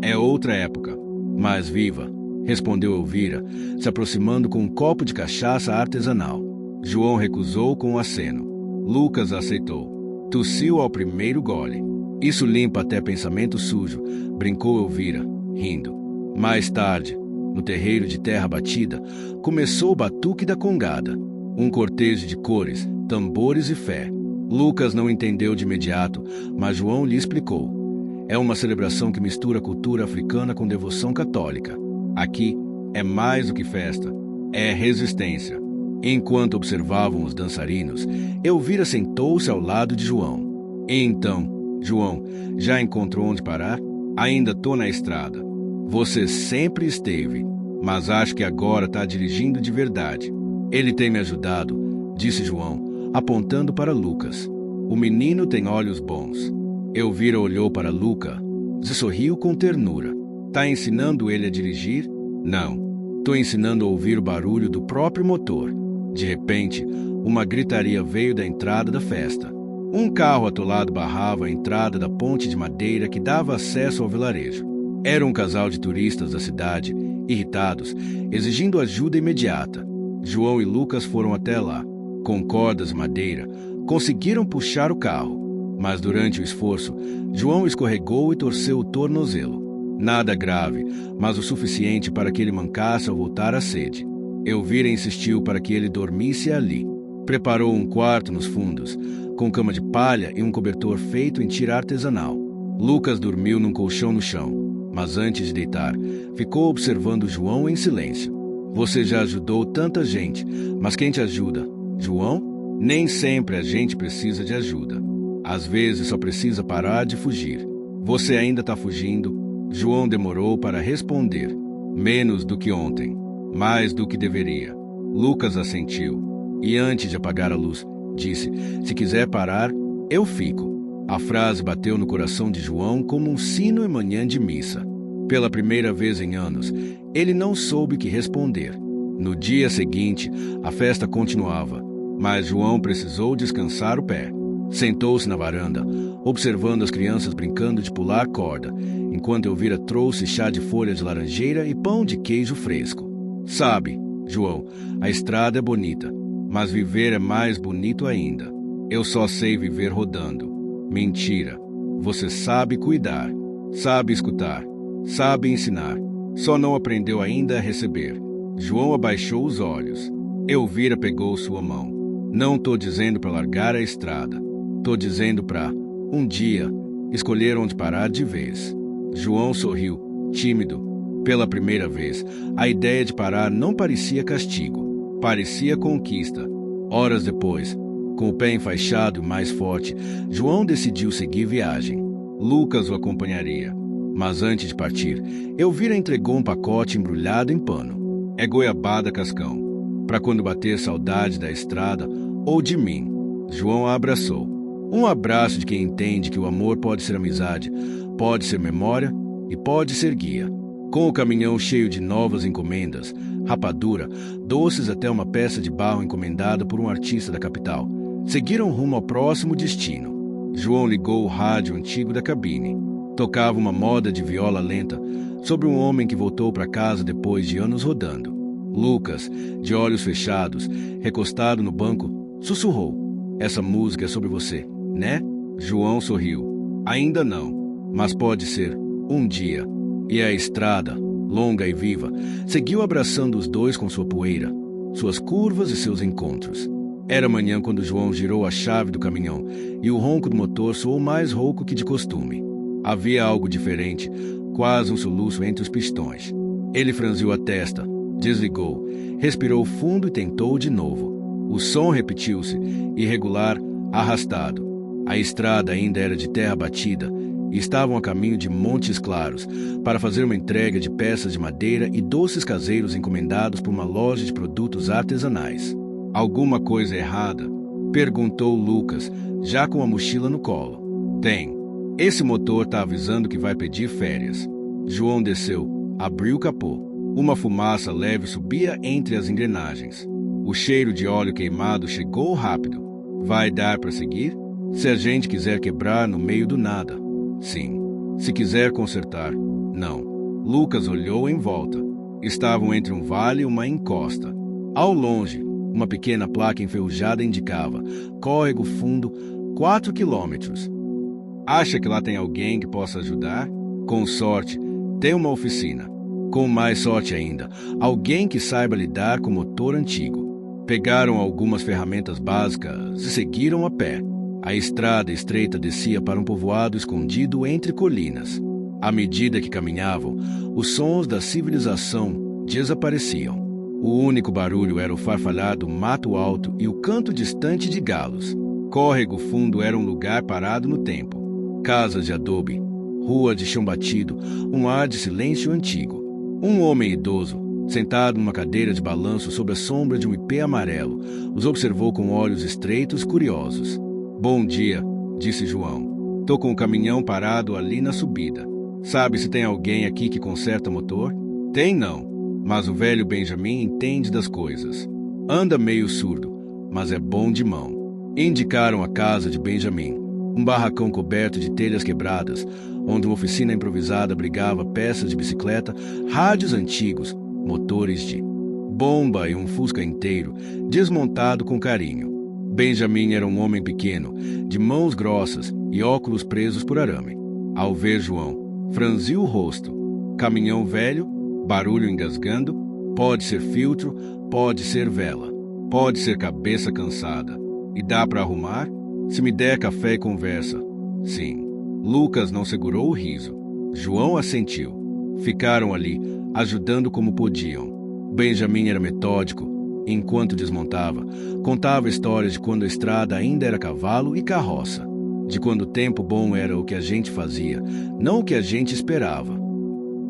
É outra época, mas viva, respondeu Elvira, se aproximando com um copo de cachaça artesanal. João recusou com um aceno. Lucas aceitou. Tossiu ao primeiro gole. Isso limpa até pensamento sujo, brincou Elvira, rindo. Mais tarde, no terreiro de terra batida, começou o batuque da congada. Um cortejo de cores, tambores e fé. Lucas não entendeu de imediato, mas João lhe explicou. É uma celebração que mistura a cultura africana com devoção católica. Aqui é mais do que festa, é resistência. Enquanto observavam os dançarinos, Elvira sentou-se ao lado de João. E então, João, já encontrou onde parar? Ainda tô na estrada. Você sempre esteve, mas acho que agora está dirigindo de verdade. Ele tem me ajudado, disse João, apontando para Lucas. O menino tem olhos bons. Elvira olhou para Lucas e sorriu com ternura. Tá ensinando ele a dirigir? Não. Tô ensinando a ouvir o barulho do próprio motor. De repente, uma gritaria veio da entrada da festa. Um carro atolado barrava a entrada da ponte de madeira que dava acesso ao vilarejo. Era um casal de turistas da cidade, irritados, exigindo ajuda imediata. João e Lucas foram até lá. Com cordas de madeira, conseguiram puxar o carro. Mas durante o esforço, João escorregou e torceu o tornozelo. Nada grave, mas o suficiente para que ele mancasse ao voltar à sede. Elvira insistiu para que ele dormisse ali. Preparou um quarto nos fundos, com cama de palha e um cobertor feito em tira artesanal. Lucas dormiu num colchão no chão, mas antes de deitar, ficou observando João em silêncio. Você já ajudou tanta gente, mas quem te ajuda? João? Nem sempre a gente precisa de ajuda. Às vezes só precisa parar de fugir. Você ainda está fugindo? João demorou para responder. Menos do que ontem, mais do que deveria. Lucas assentiu. E antes de apagar a luz, disse, se quiser parar, eu fico. A frase bateu no coração de João como um sino em manhã de missa. Pela primeira vez em anos, ele não soube o que responder. No dia seguinte, a festa continuava, mas João precisou descansar o pé. Sentou-se na varanda, observando as crianças brincando de pular corda, enquanto Elvira trouxe chá de folha de laranjeira e pão de queijo fresco. Sabe, João, a estrada é bonita, mas viver é mais bonito ainda. Eu só sei viver rodando. Mentira. Você sabe cuidar, sabe escutar, sabe ensinar. Só não aprendeu ainda a receber. João abaixou os olhos. Elvira pegou sua mão. Não tô dizendo para largar a estrada. Tô dizendo para, um dia, escolher onde parar de vez. João sorriu, tímido. Pela primeira vez, a ideia de parar não parecia castigo. Parecia conquista. Horas depois, com o pé enfaixado e mais forte, João decidiu seguir viagem. Lucas o acompanharia. Mas antes de partir, Elvira entregou um pacote embrulhado em pano. É goiabada cascão, para quando bater saudade da estrada ou de mim. João a abraçou. Um abraço de quem entende que o amor pode ser amizade, pode ser memória e pode ser guia. Com o caminhão cheio de novas encomendas, rapadura, doces até uma peça de barro encomendada por um artista da capital, seguiram rumo ao próximo destino. João ligou o rádio antigo da cabine. Tocava uma moda de viola lenta sobre um homem que voltou para casa depois de anos rodando. Lucas, de olhos fechados, recostado no banco, sussurrou. Essa música é sobre você, né? João sorriu. Ainda não, mas pode ser, um dia. E a estrada, longa e viva, seguiu abraçando os dois com sua poeira, suas curvas e seus encontros. Era manhã quando João girou a chave do caminhão e o ronco do motor soou mais rouco que de costume. Havia algo diferente, quase um soluço entre os pistões. Ele franziu a testa, desligou, respirou fundo e tentou de novo. O som repetiu-se, irregular, arrastado. A estrada ainda era de terra batida e estavam a caminho de Montes Claros para fazer uma entrega de peças de madeira e doces caseiros encomendados por uma loja de produtos artesanais. Alguma coisa errada? Perguntou Lucas, já com a mochila no colo. Tem. Esse motor está avisando que vai pedir férias. João desceu, abriu o capô. Uma fumaça leve subia entre as engrenagens. O cheiro de óleo queimado chegou rápido. Vai dar para seguir? Se a gente quiser quebrar no meio do nada. Sim. Se quiser consertar, não. Lucas olhou em volta. Estavam entre um vale e uma encosta. Ao longe, uma pequena placa enferrujada indicava córrego fundo 4 quilômetros. Acha que lá tem alguém que possa ajudar? Com sorte, tem uma oficina. Com mais sorte ainda, alguém que saiba lidar com motor antigo. Pegaram algumas ferramentas básicas e seguiram a pé. A estrada estreita descia para um povoado escondido entre colinas. À medida que caminhavam, os sons da civilização desapareciam. O único barulho era o farfalhar do mato alto e o canto distante de galos. Córrego Fundo era um lugar parado no tempo. Casas de adobe, rua de chão batido, um ar de silêncio antigo. Um homem idoso, sentado numa cadeira de balanço sob a sombra de um ipê amarelo, os observou com olhos estreitos, curiosos. Bom dia, disse João. Tô com o caminhão parado ali na subida. Sabe se tem alguém aqui que conserta motor? Tem não, mas o velho Benjamin entende das coisas. Anda meio surdo, mas é bom de mão. Indicaram a casa de Benjamin, um barracão coberto de telhas quebradas, onde uma oficina improvisada abrigava peças de bicicleta, rádios antigos, motores de bomba e um Fusca inteiro, desmontado com carinho. Benjamin era um homem pequeno, de mãos grossas e óculos presos por arame. Ao ver João, franziu o rosto. Caminhão velho, barulho engasgando, pode ser filtro, pode ser vela. Pode ser cabeça cansada. E dá para arrumar? Se me der café e conversa. Sim. Lucas não segurou o riso. João assentiu. Ficaram ali, ajudando como podiam. Benjamin era metódico. Enquanto desmontava, contava histórias de quando a estrada ainda era cavalo e carroça. De quando o tempo bom era o que a gente fazia, não o que a gente esperava.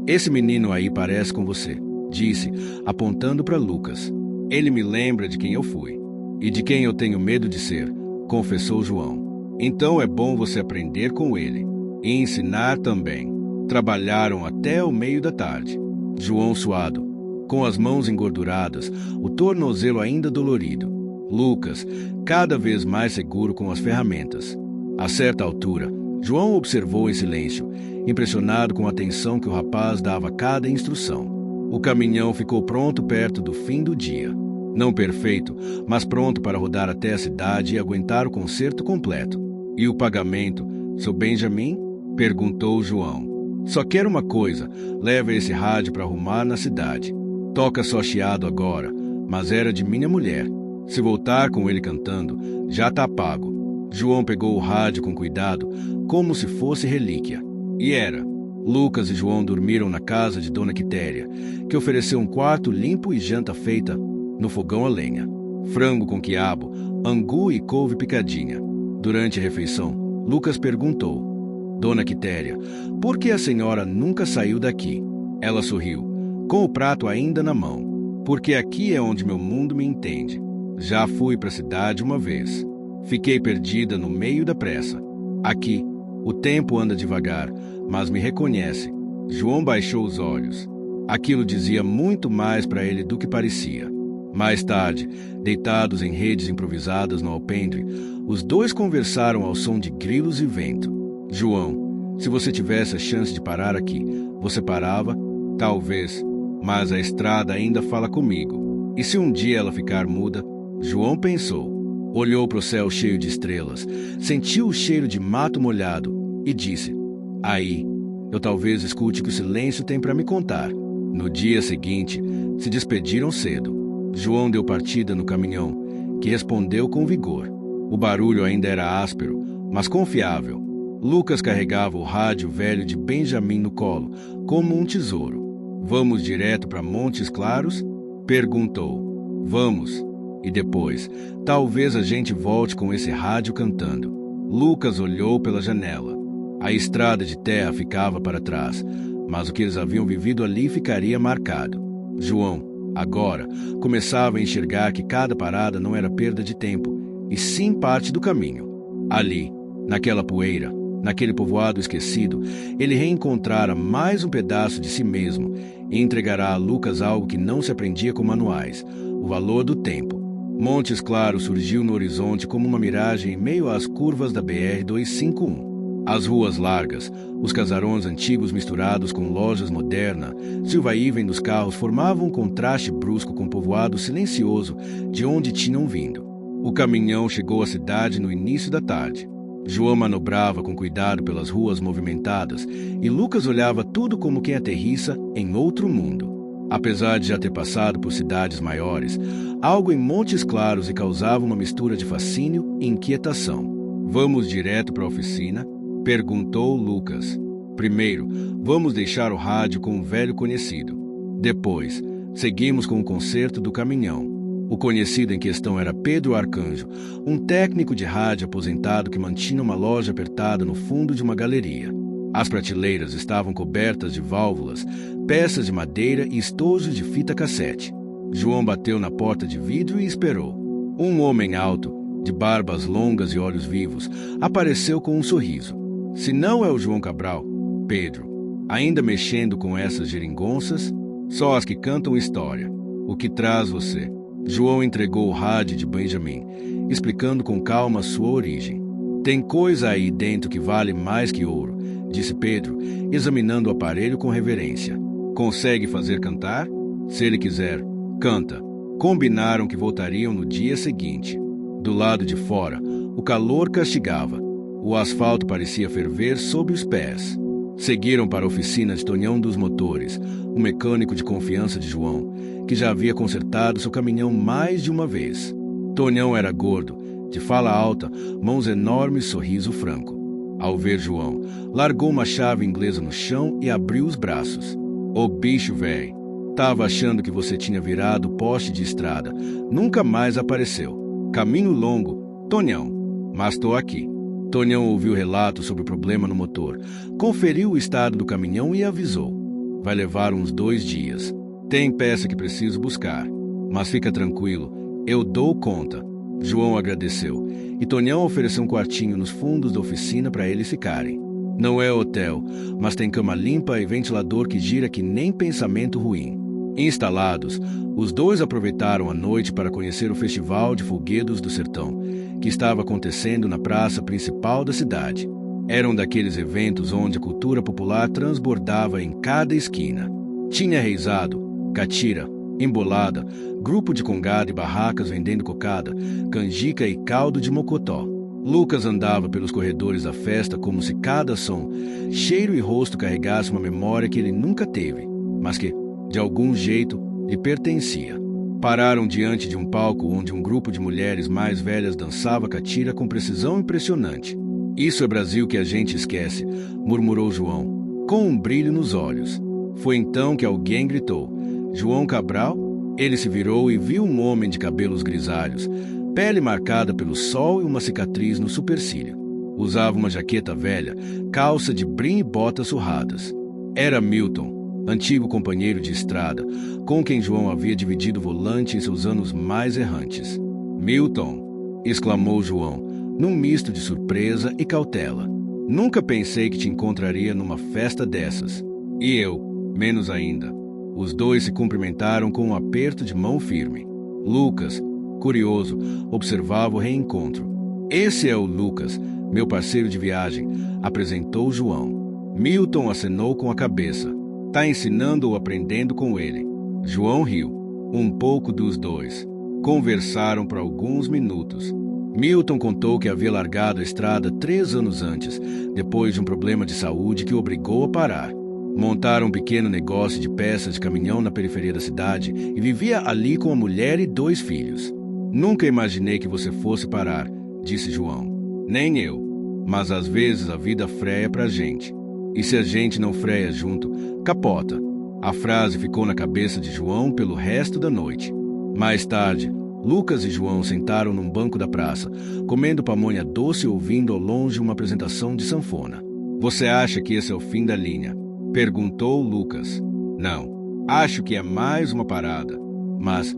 Esse menino aí parece com você, disse, apontando para Lucas. Ele me lembra de quem eu fui. E de quem eu tenho medo de ser, confessou João. Então é bom você aprender com ele. E ensinar também. Trabalharam até o meio da tarde. João suado, com as mãos engorduradas, o tornozelo ainda dolorido. Lucas, cada vez mais seguro com as ferramentas. A certa altura, João observou em silêncio, impressionado com a atenção que o rapaz dava a cada instrução. O caminhão ficou pronto perto do fim do dia. Não perfeito, mas pronto para rodar até a cidade e aguentar o conserto completo. E o pagamento, seu Benjamin? Perguntou João. Só quero uma coisa, leva esse rádio para arrumar na cidade. Toca só chiado agora, mas era de minha mulher. Se voltar com ele cantando, já tá pago. João pegou o rádio com cuidado, como se fosse relíquia. E era. Lucas e João dormiram na casa de Dona Quitéria, que ofereceu um quarto limpo e janta feita no fogão a lenha. Frango com quiabo, angu e couve picadinha. Durante a refeição, Lucas perguntou: Dona Quitéria, por que a senhora nunca saiu daqui? Ela sorriu, com o prato ainda na mão. Porque aqui é onde meu mundo me entende. Já fui para a cidade uma vez. Fiquei perdida no meio da pressa. Aqui, o tempo anda devagar, mas me reconhece. João baixou os olhos. Aquilo dizia muito mais para ele do que parecia. Mais tarde, deitados em redes improvisadas no alpendre, os dois conversaram ao som de grilos e vento. João, se você tivesse a chance de parar aqui, você parava? Talvez, mas a estrada ainda fala comigo. E se um dia ela ficar muda? João pensou. Olhou para o céu cheio de estrelas, sentiu o cheiro de mato molhado e disse: Aí, eu talvez escute o que o silêncio tem para me contar. No dia seguinte, se despediram cedo. João deu partida no caminhão, que respondeu com vigor. O barulho ainda era áspero, mas confiável. Lucas carregava o rádio velho de Benjamin no colo, como um tesouro. Vamos direto para Montes Claros? Perguntou. Vamos. E depois, talvez a gente volte com esse rádio cantando. Lucas olhou pela janela. A estrada de terra ficava para trás, mas o que eles haviam vivido ali ficaria marcado. João, agora, começava a enxergar que cada parada não era perda de tempo, e sim parte do caminho. Ali, naquela poeira, naquele povoado esquecido, ele reencontrara mais um pedaço de si mesmo e entregará a Lucas algo que não se aprendia com manuais: o valor do tempo. Montes Claros surgiu no horizonte como uma miragem em meio às curvas da BR-251. As ruas largas, os casarões antigos misturados com lojas modernas, e o vai-e-vem dos carros formavam um contraste brusco com o povoado silencioso de onde tinham vindo. O caminhão chegou à cidade no início da tarde. João manobrava com cuidado pelas ruas movimentadas e Lucas olhava tudo como quem aterrissa em outro mundo. Apesar de já ter passado por cidades maiores, algo em Montes Claros lhe causava uma mistura de fascínio e inquietação. Vamos direto para a oficina? Perguntou Lucas. Primeiro, vamos deixar o rádio com um velho conhecido. Depois, seguimos com o conserto do caminhão. O conhecido em questão era Pedro Arcanjo, um técnico de rádio aposentado que mantinha uma loja apertada no fundo de uma galeria. As prateleiras estavam cobertas de válvulas, peças de madeira e estojos de fita cassete. João bateu na porta de vidro e esperou. Um homem alto, de barbas longas e olhos vivos, apareceu com um sorriso. Se não é o João Cabral, Pedro, ainda mexendo com essas geringonças? Só as que cantam história. O que traz você? João entregou o rádio de Benjamin, explicando com calma sua origem. Tem coisa aí dentro que vale mais que ouro, disse Pedro, examinando o aparelho com reverência. Consegue fazer cantar? Se ele quiser, canta. Combinaram que voltariam no dia seguinte. Do lado de fora, o calor castigava. O asfalto parecia ferver sob os pés. Seguiram para a oficina de Tonhão dos Motores, um mecânico de confiança de João, que já havia consertado seu caminhão mais de uma vez. Tonhão era gordo, de fala alta, mãos enormes, sorriso franco. Ao ver João, largou uma chave inglesa no chão e abriu os braços. Ô bicho véi, tava achando que você tinha virado poste de estrada. Nunca mais apareceu. Caminho longo, Tonhão. Mas tô aqui. Tonhão ouviu relatos sobre o problema no motor, conferiu o estado do caminhão e avisou. Vai levar uns 2 dias. Tem peça que preciso buscar. Mas fica tranquilo, eu dou conta. João agradeceu, e Tonhão ofereceu um quartinho nos fundos da oficina para eles ficarem. Não é hotel, mas tem cama limpa e ventilador que gira que nem pensamento ruim. Instalados, os dois aproveitaram a noite para conhecer o Festival de Folguedos do Sertão, que estava acontecendo na praça principal da cidade. Era um daqueles eventos onde a cultura popular transbordava em cada esquina. Tinha reizado, catira, embolada, grupo de congado e barracas vendendo cocada, canjica e caldo de mocotó. Lucas andava pelos corredores da festa como se cada som, cheiro e rosto carregasse uma memória que ele nunca teve, mas que, de algum jeito, lhe pertencia. Pararam diante de um palco onde um grupo de mulheres mais velhas dançava catira com precisão impressionante. Isso é Brasil que a gente esquece, murmurou João, com um brilho nos olhos. Foi então que alguém gritou: João Cabral? Ele se virou e viu um homem de cabelos grisalhos, pele marcada pelo sol e uma cicatriz no supercílio. Usava uma jaqueta velha, calça de brim e botas surradas. Era Milton, antigo companheiro de estrada, com quem João havia dividido o volante em seus anos mais errantes. Milton! Exclamou João, num misto de surpresa e cautela. Nunca pensei que te encontraria numa festa dessas. E eu, menos ainda. Os dois se cumprimentaram com um aperto de mão firme. Lucas, curioso, observava o reencontro. Esse é o Lucas, meu parceiro de viagem, apresentou João. Milton acenou com a cabeça. Tá ensinando ou aprendendo com ele? João riu. Um pouco dos dois. Conversaram por alguns minutos. Milton contou que havia largado a estrada 3 anos antes, depois de um problema de saúde que o obrigou a parar. Montaram um pequeno negócio de peças de caminhão na periferia da cidade e vivia ali com a mulher e 2 filhos. Nunca imaginei que você fosse parar, disse João. Nem eu. Mas às vezes a vida freia pra gente. E se a gente não freia junto, capota. A frase ficou na cabeça de João pelo resto da noite. Mais tarde, Lucas e João sentaram num banco da praça, comendo pamonha doce e ouvindo ao longe uma apresentação de sanfona. Você acha que esse é o fim da linha? Perguntou Lucas. Não, acho que é mais uma parada. Mas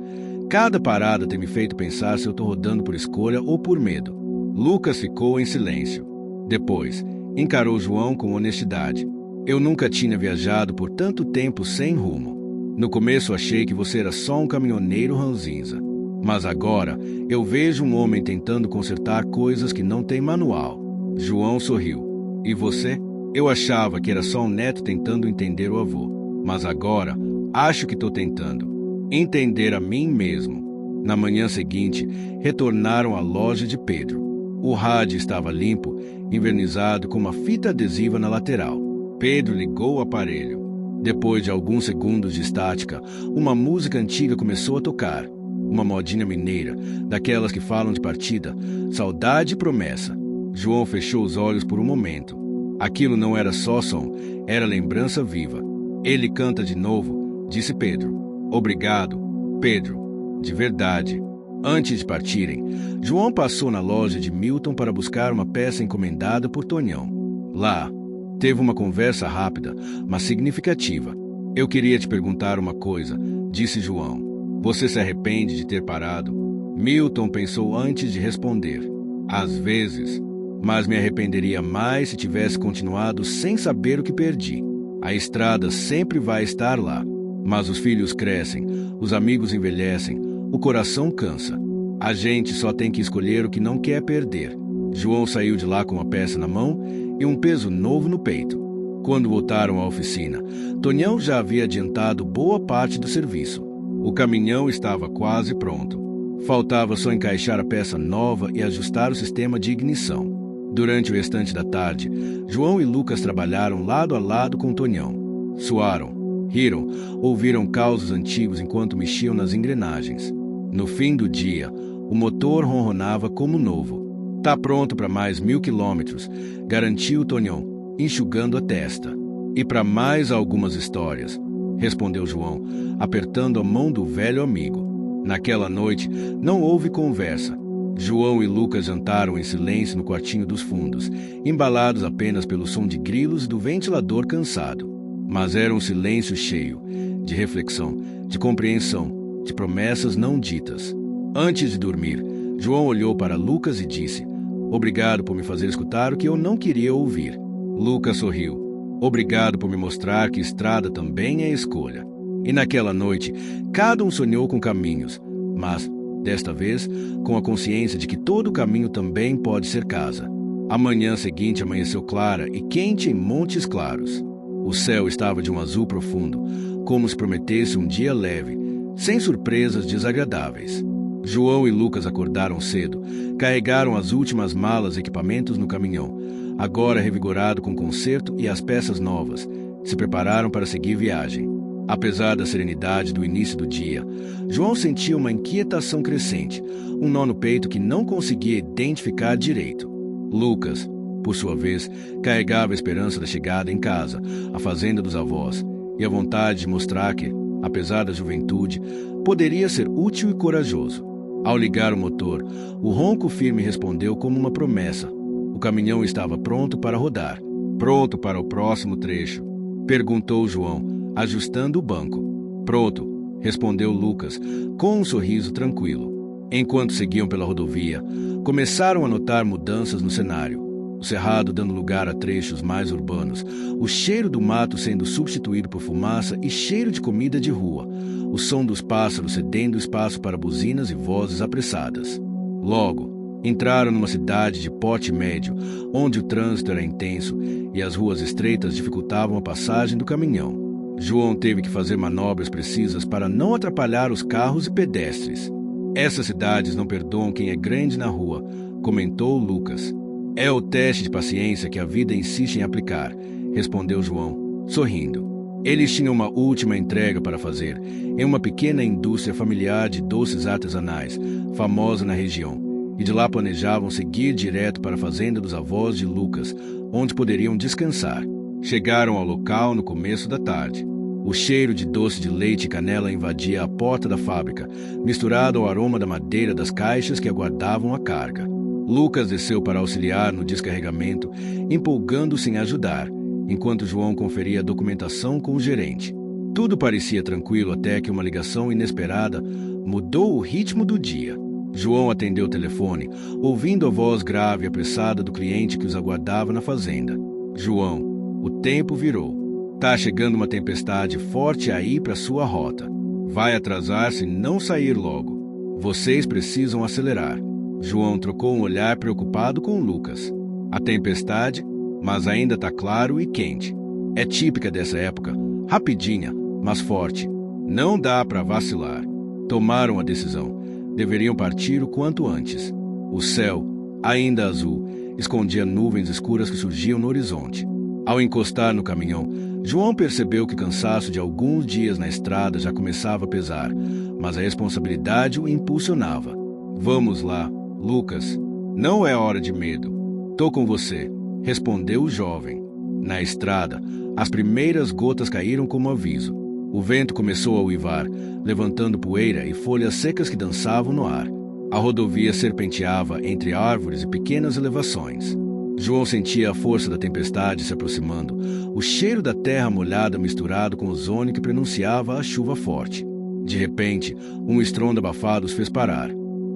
cada parada tem me feito pensar se eu estou rodando por escolha ou por medo. Lucas ficou em silêncio. Depois, encarou João com honestidade. Eu nunca tinha viajado por tanto tempo sem rumo. No começo achei que você era só um caminhoneiro ranzinza. Mas agora eu vejo um homem tentando consertar coisas que não tem manual. João sorriu. E você? Eu achava que era só um neto tentando entender o avô. Mas agora acho que estou tentando entender a mim mesmo. Na manhã seguinte, retornaram à loja de Pedro. O rádio estava limpo, envernizado com uma fita adesiva na lateral. Pedro ligou o aparelho. Depois de alguns segundos de estática, uma música antiga começou a tocar. Uma modinha mineira, daquelas que falam de partida, saudade e promessa. João fechou os olhos por um momento. Aquilo não era só som, era lembrança viva. Ele canta de novo, disse Pedro. Obrigado, Pedro, de verdade. Antes de partirem, João passou na loja de Milton para buscar uma peça encomendada por Tonhão. Lá, teve uma conversa rápida, mas significativa. Eu queria te perguntar uma coisa, disse João. Você se arrepende de ter parado? Milton pensou antes de responder. Às vezes, mas me arrependeria mais se tivesse continuado sem saber o que perdi. A estrada sempre vai estar lá, mas os filhos crescem, os amigos envelhecem, o coração cansa. A gente só tem que escolher o que não quer perder. João saiu de lá com uma peça na mão e um peso novo no peito. Quando voltaram à oficina, Tonhão já havia adiantado boa parte do serviço. O caminhão estava quase pronto. Faltava só encaixar a peça nova e ajustar o sistema de ignição. Durante o restante da tarde, João e Lucas trabalharam lado a lado com Tonhão. Suaram, riram, ouviram causos antigos enquanto mexiam nas engrenagens. No fim do dia, o motor ronronava como novo. "Tá pronto para mais 1000 quilômetros", garantiu Tonhão, enxugando a testa. "E para mais algumas histórias", respondeu João, apertando a mão do velho amigo. Naquela noite, não houve conversa. João e Lucas jantaram em silêncio no quartinho dos fundos, embalados apenas pelo som de grilos e do ventilador cansado. Mas era um silêncio cheio de reflexão, de compreensão, de promessas não ditas. Antes de dormir, João olhou para Lucas e disse: "Obrigado por me fazer escutar o que eu não queria ouvir." Lucas sorriu. "Obrigado por me mostrar que estrada também é escolha." E naquela noite, cada um sonhou com caminhos, mas, desta vez, com a consciência de que todo caminho também pode ser casa. A manhã seguinte amanheceu clara e quente em Montes Claros. O céu estava de um azul profundo, como se prometesse um dia leve, sem surpresas desagradáveis. João e Lucas acordaram cedo, carregaram as últimas malas e equipamentos no caminhão, agora revigorado com conserto e as peças novas, se prepararam para seguir viagem. Apesar da serenidade do início do dia, João sentia uma inquietação crescente, um nó no peito que não conseguia identificar direito. Lucas, por sua vez, carregava a esperança da chegada em casa, a fazenda dos avós, e a vontade de mostrar que, apesar da juventude, poderia ser útil e corajoso. Ao ligar o motor, o ronco firme respondeu como uma promessa. O caminhão estava pronto para rodar. "Pronto para o próximo trecho?" perguntou João, ajustando o banco. "Pronto", respondeu Lucas, com um sorriso tranquilo. Enquanto seguiam pela rodovia, começaram a notar mudanças no cenário. O cerrado dando lugar a trechos mais urbanos, o cheiro do mato sendo substituído por fumaça e cheiro de comida de rua, o som dos pássaros cedendo espaço para buzinas e vozes apressadas. Logo, entraram numa cidade de porte médio, onde o trânsito era intenso e as ruas estreitas dificultavam a passagem do caminhão. João teve que fazer manobras precisas para não atrapalhar os carros e pedestres. "Essas cidades não perdoam quem é grande na rua", comentou Lucas. "É o teste de paciência que a vida insiste em aplicar", respondeu João, sorrindo. Eles tinham uma última entrega para fazer, em uma pequena indústria familiar de doces artesanais, famosa na região, e de lá planejavam seguir direto para a fazenda dos avós de Lucas, onde poderiam descansar. Chegaram ao local no começo da tarde. O cheiro de doce de leite e canela invadia a porta da fábrica, misturado ao aroma da madeira das caixas que aguardavam a carga. Lucas desceu para auxiliar no descarregamento, empolgando-se em ajudar, enquanto João conferia a documentação com o gerente. Tudo parecia tranquilo até que uma ligação inesperada mudou o ritmo do dia. João atendeu o telefone, ouvindo a voz grave e apressada do cliente que os aguardava na fazenda. "João, o tempo virou. Tá chegando uma tempestade forte aí para sua rota. Vai atrasar se não sair logo. Vocês precisam acelerar." João trocou um olhar preocupado com Lucas. "A tempestade, mas ainda tá claro e quente. É típica dessa época, rapidinha, mas forte. Não dá para vacilar." Tomaram a decisão. Deveriam partir o quanto antes. O céu, ainda azul, escondia nuvens escuras que surgiam no horizonte. Ao encostar no caminhão, João percebeu que o cansaço de alguns dias na estrada já começava a pesar, mas a responsabilidade o impulsionava. "Vamos lá, Lucas. Não é hora de medo. Tô com você", respondeu o jovem. Na estrada, as primeiras gotas caíram como aviso. O vento começou a uivar, levantando poeira e folhas secas que dançavam no ar. A rodovia serpenteava entre árvores e pequenas elevações. João sentia a força da tempestade se aproximando, o cheiro da terra molhada misturado com o ozônio que prenunciava a chuva forte. De repente, um estrondo abafado os fez parar.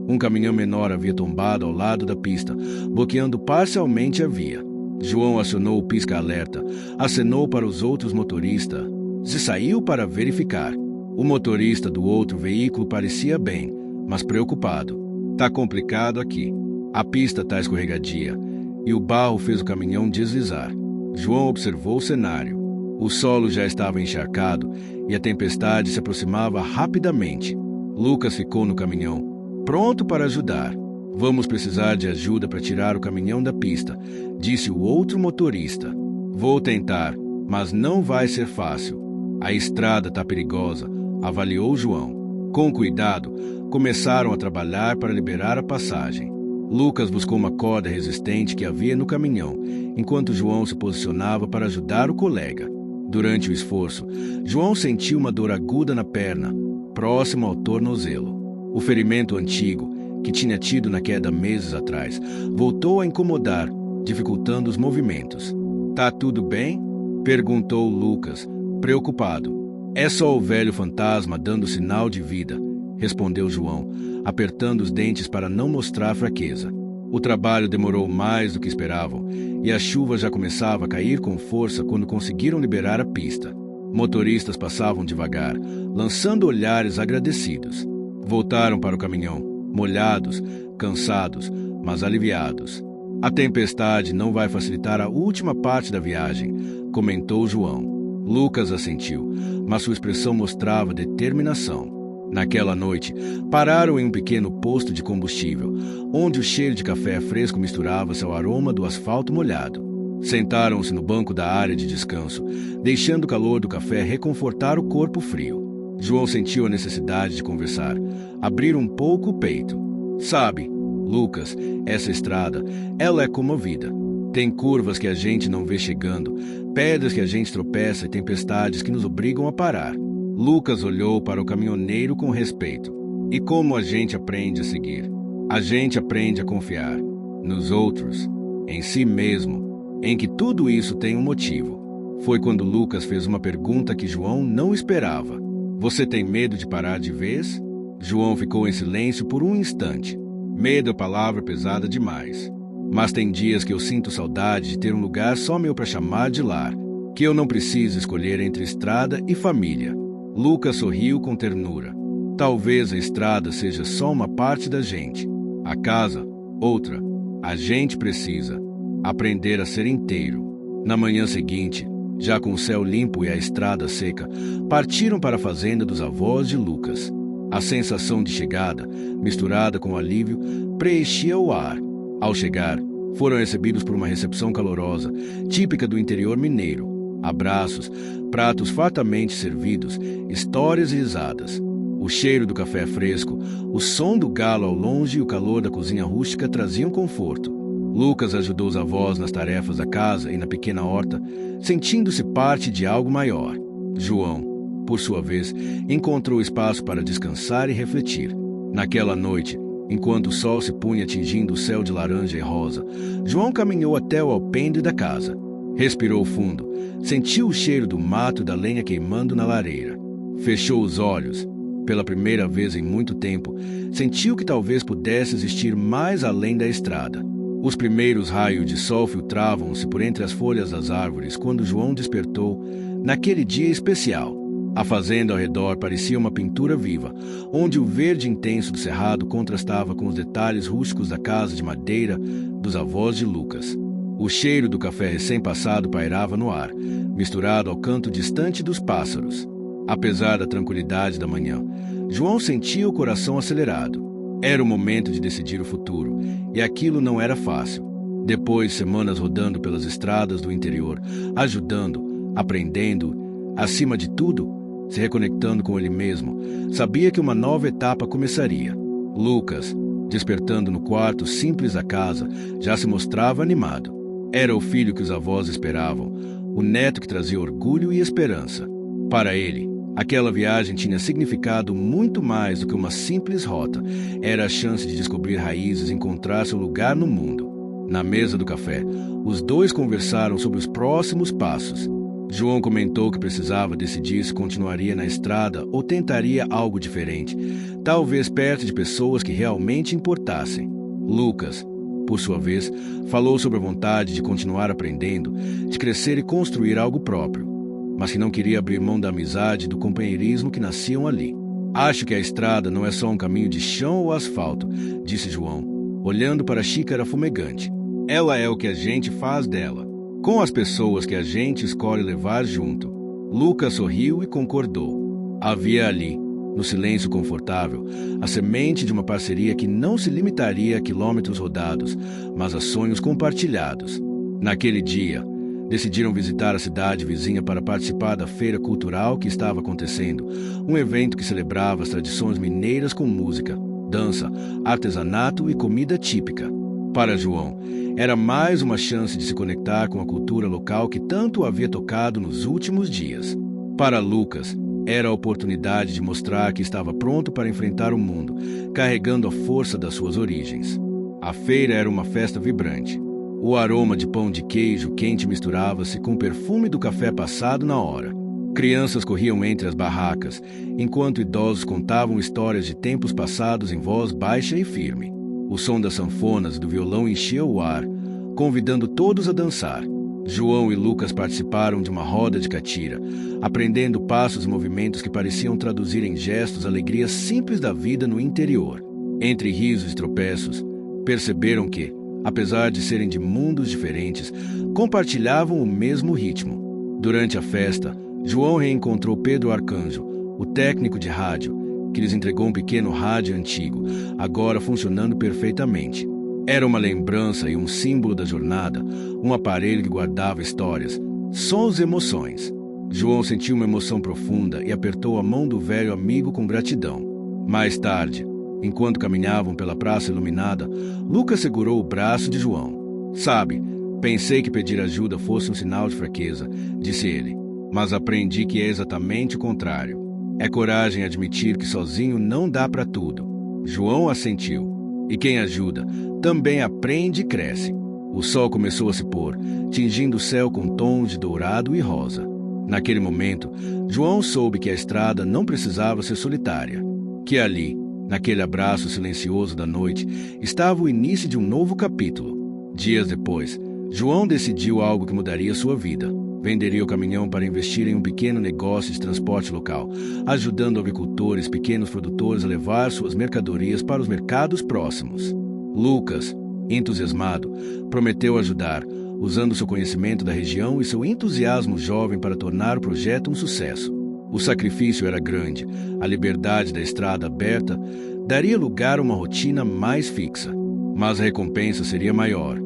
Um caminhão menor havia tombado ao lado da pista, bloqueando parcialmente a via. João acionou o pisca-alerta, acenou para os outros motoristas e saiu para verificar. O motorista do outro veículo parecia bem, mas preocupado. "Tá complicado aqui. A pista tá escorregadia e o barro fez o caminhão deslizar." João observou o cenário. O solo já estava encharcado e a tempestade se aproximava rapidamente. Lucas ficou no caminhão, pronto para ajudar. Vamos precisar de ajuda para tirar o caminhão da pista, disse o outro motorista. Vou tentar, mas não vai ser fácil. A estrada está perigosa, avaliou João. Com cuidado, começaram a trabalhar para liberar a passagem. Lucas buscou uma corda resistente que havia no caminhão, enquanto João se posicionava para ajudar o colega. Durante o esforço, João sentiu uma dor aguda na perna, próximo ao tornozelo. O ferimento antigo, que tinha tido na queda meses atrás, voltou a incomodar, dificultando os movimentos. Tá tudo bem? Perguntou Lucas, preocupado. É só o velho fantasma dando sinal de vida, respondeu João, apertando os dentes para não mostrar fraqueza. O trabalho demorou mais do que esperavam, e a chuva já começava a cair com força quando conseguiram liberar a pista. Motoristas passavam devagar, lançando olhares agradecidos. Voltaram para o caminhão, molhados, cansados, mas aliviados. A tempestade não vai facilitar a última parte da viagem, comentou João. Lucas assentiu, mas sua expressão mostrava determinação. Naquela noite, pararam em um pequeno posto de combustível, onde o cheiro de café fresco misturava-se ao aroma do asfalto molhado. Sentaram-se no banco da área de descanso, deixando o calor do café reconfortar o corpo frio. João sentiu a necessidade de conversar, abrir um pouco o peito. Sabe, Lucas, essa estrada, ela é como a vida. Tem curvas que a gente não vê chegando, pedras que a gente tropeça e tempestades que nos obrigam a parar. Lucas olhou para o caminhoneiro com respeito. E como a gente aprende a seguir? A gente aprende a confiar nos outros, em si mesmo, em que tudo isso tem um motivo. Foi quando Lucas fez uma pergunta que João não esperava. Você tem medo de parar de vez? João ficou em silêncio por um instante. Medo é palavra pesada demais. Mas tem dias que eu sinto saudade de ter um lugar só meu para chamar de lar, que eu não preciso escolher entre estrada e família. Lucas sorriu com ternura. Talvez a estrada seja só uma parte da gente. A casa, outra. A gente precisa aprender a ser inteiro. Na manhã seguinte, já com o céu limpo e a estrada seca, partiram para a fazenda dos avós de Lucas. A sensação de chegada, misturada com alívio, preenchia o ar. Ao chegar, foram recebidos por uma recepção calorosa, típica do interior mineiro. Abraços, pratos fartamente servidos, histórias e risadas. O cheiro do café fresco, o som do galo ao longe e o calor da cozinha rústica traziam conforto. Lucas ajudou os avós nas tarefas da casa e na pequena horta, sentindo-se parte de algo maior. João, por sua vez, encontrou espaço para descansar e refletir. Naquela noite, enquanto o sol se punha atingindo o céu de laranja e rosa, João caminhou até o alpendre da casa. Respirou fundo, sentiu o cheiro do mato e da lenha queimando na lareira. Fechou os olhos. Pela primeira vez em muito tempo, sentiu que talvez pudesse existir mais além da estrada. Os primeiros raios de sol filtravam-se por entre as folhas das árvores quando João despertou naquele dia especial. A fazenda ao redor parecia uma pintura viva, onde o verde intenso do cerrado contrastava com os detalhes rústicos da casa de madeira dos avós de Lucas. O cheiro do café recém-passado pairava no ar, misturado ao canto distante dos pássaros. Apesar da tranquilidade da manhã, João sentia o coração acelerado. Era o momento de decidir o futuro, e aquilo não era fácil. Depois de semanas rodando pelas estradas do interior, ajudando, aprendendo, acima de tudo, se reconectando com ele mesmo, sabia que uma nova etapa começaria. Lucas, despertando no quarto simples da casa, já se mostrava animado. Era o filho que os avós esperavam, o neto que trazia orgulho e esperança. Para ele, aquela viagem tinha significado muito mais do que uma simples rota. Era a chance de descobrir raízes e encontrar seu lugar no mundo. Na mesa do café, os dois conversaram sobre os próximos passos. João comentou que precisava decidir se continuaria na estrada ou tentaria algo diferente, talvez perto de pessoas que realmente importassem. Lucas, por sua vez, falou sobre a vontade de continuar aprendendo, de crescer e construir algo próprio, mas que não queria abrir mão da amizade e do companheirismo que nasciam ali. Acho que a estrada não é só um caminho de chão ou asfalto, disse João, olhando para a xícara fumegante. Ela é o que a gente faz dela, com as pessoas que a gente escolhe levar junto. Lucas sorriu e concordou. Havia ali, no silêncio confortável, a semente de uma parceria que não se limitaria a quilômetros rodados, mas a sonhos compartilhados. Naquele dia, decidiram visitar a cidade vizinha para participar da feira cultural que estava acontecendo, um evento que celebrava as tradições mineiras com música, dança, artesanato e comida típica. Para João, era mais uma chance de se conectar com a cultura local que tanto o havia tocado nos últimos dias. Para Lucas, era a oportunidade de mostrar que estava pronto para enfrentar o mundo, carregando a força das suas origens. A feira era uma festa vibrante. O aroma de pão de queijo quente misturava-se com o perfume do café passado na hora. Crianças corriam entre as barracas, enquanto idosos contavam histórias de tempos passados em voz baixa e firme. O som das sanfonas e do violão enchia o ar, convidando todos a dançar. João e Lucas participaram de uma roda de catira, aprendendo passos e movimentos que pareciam traduzir em gestos alegrias simples da vida no interior. Entre risos e tropeços, perceberam que, apesar de serem de mundos diferentes, compartilhavam o mesmo ritmo. Durante a festa, João reencontrou Pedro Arcanjo, o técnico de rádio, que lhes entregou um pequeno rádio antigo, agora funcionando perfeitamente. Era uma lembrança e um símbolo da jornada, um aparelho que guardava histórias, sons e emoções. João sentiu uma emoção profunda e apertou a mão do velho amigo com gratidão. Mais tarde, enquanto caminhavam pela praça iluminada, Lucas segurou o braço de João. Sabe, pensei que pedir ajuda fosse um sinal de fraqueza, disse ele, mas aprendi que é exatamente o contrário. É coragem admitir que sozinho não dá para tudo. João assentiu. E quem ajuda também aprende e cresce. O sol começou a se pôr, tingindo o céu com tons de dourado e rosa. Naquele momento, João soube que a estrada não precisava ser solitária. Que ali, naquele abraço silencioso da noite, estava o início de um novo capítulo. Dias depois, João decidiu algo que mudaria sua vida. Venderia o caminhão para investir em um pequeno negócio de transporte local, ajudando agricultores e pequenos produtores a levar suas mercadorias para os mercados próximos. Lucas, entusiasmado, prometeu ajudar, usando seu conhecimento da região e seu entusiasmo jovem para tornar o projeto um sucesso. O sacrifício era grande, a liberdade da estrada aberta daria lugar a uma rotina mais fixa, mas a recompensa seria maior.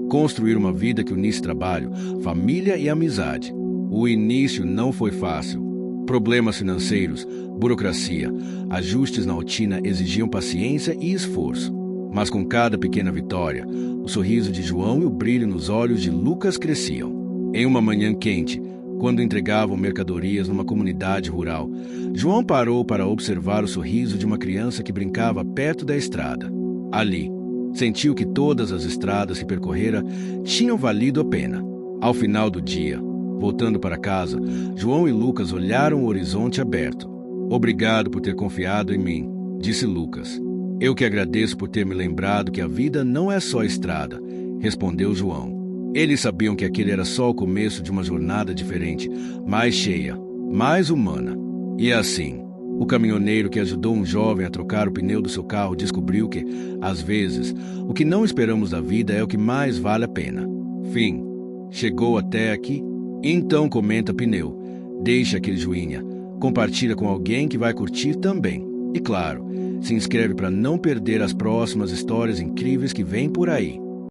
Construir uma vida que unisse trabalho, família e amizade. O início não foi fácil. Problemas financeiros, burocracia, ajustes na rotina exigiam paciência e esforço. Mas com cada pequena vitória, o sorriso de João e o brilho nos olhos de Lucas cresciam. Em uma manhã quente, quando entregavam mercadorias numa comunidade rural, João parou para observar o sorriso de uma criança que brincava perto da estrada. Ali, sentiu que todas as estradas que percorrera tinham valido a pena. Ao final do dia, voltando para casa, João e Lucas olharam o horizonte aberto. Obrigado por ter confiado em mim, disse Lucas. Eu que agradeço por ter me lembrado que a vida não é só estrada, respondeu João. Eles sabiam que aquele era só o começo de uma jornada diferente, mais cheia, mais humana. E assim, o caminhoneiro que ajudou um jovem a trocar o pneu do seu carro descobriu que, às vezes, o que não esperamos da vida é o que mais vale a pena. Fim. Chegou até aqui? Então comenta pneu. Deixa aquele joinha. Compartilha com alguém que vai curtir também. E claro, se inscreve para não perder as próximas histórias incríveis que vêm por aí.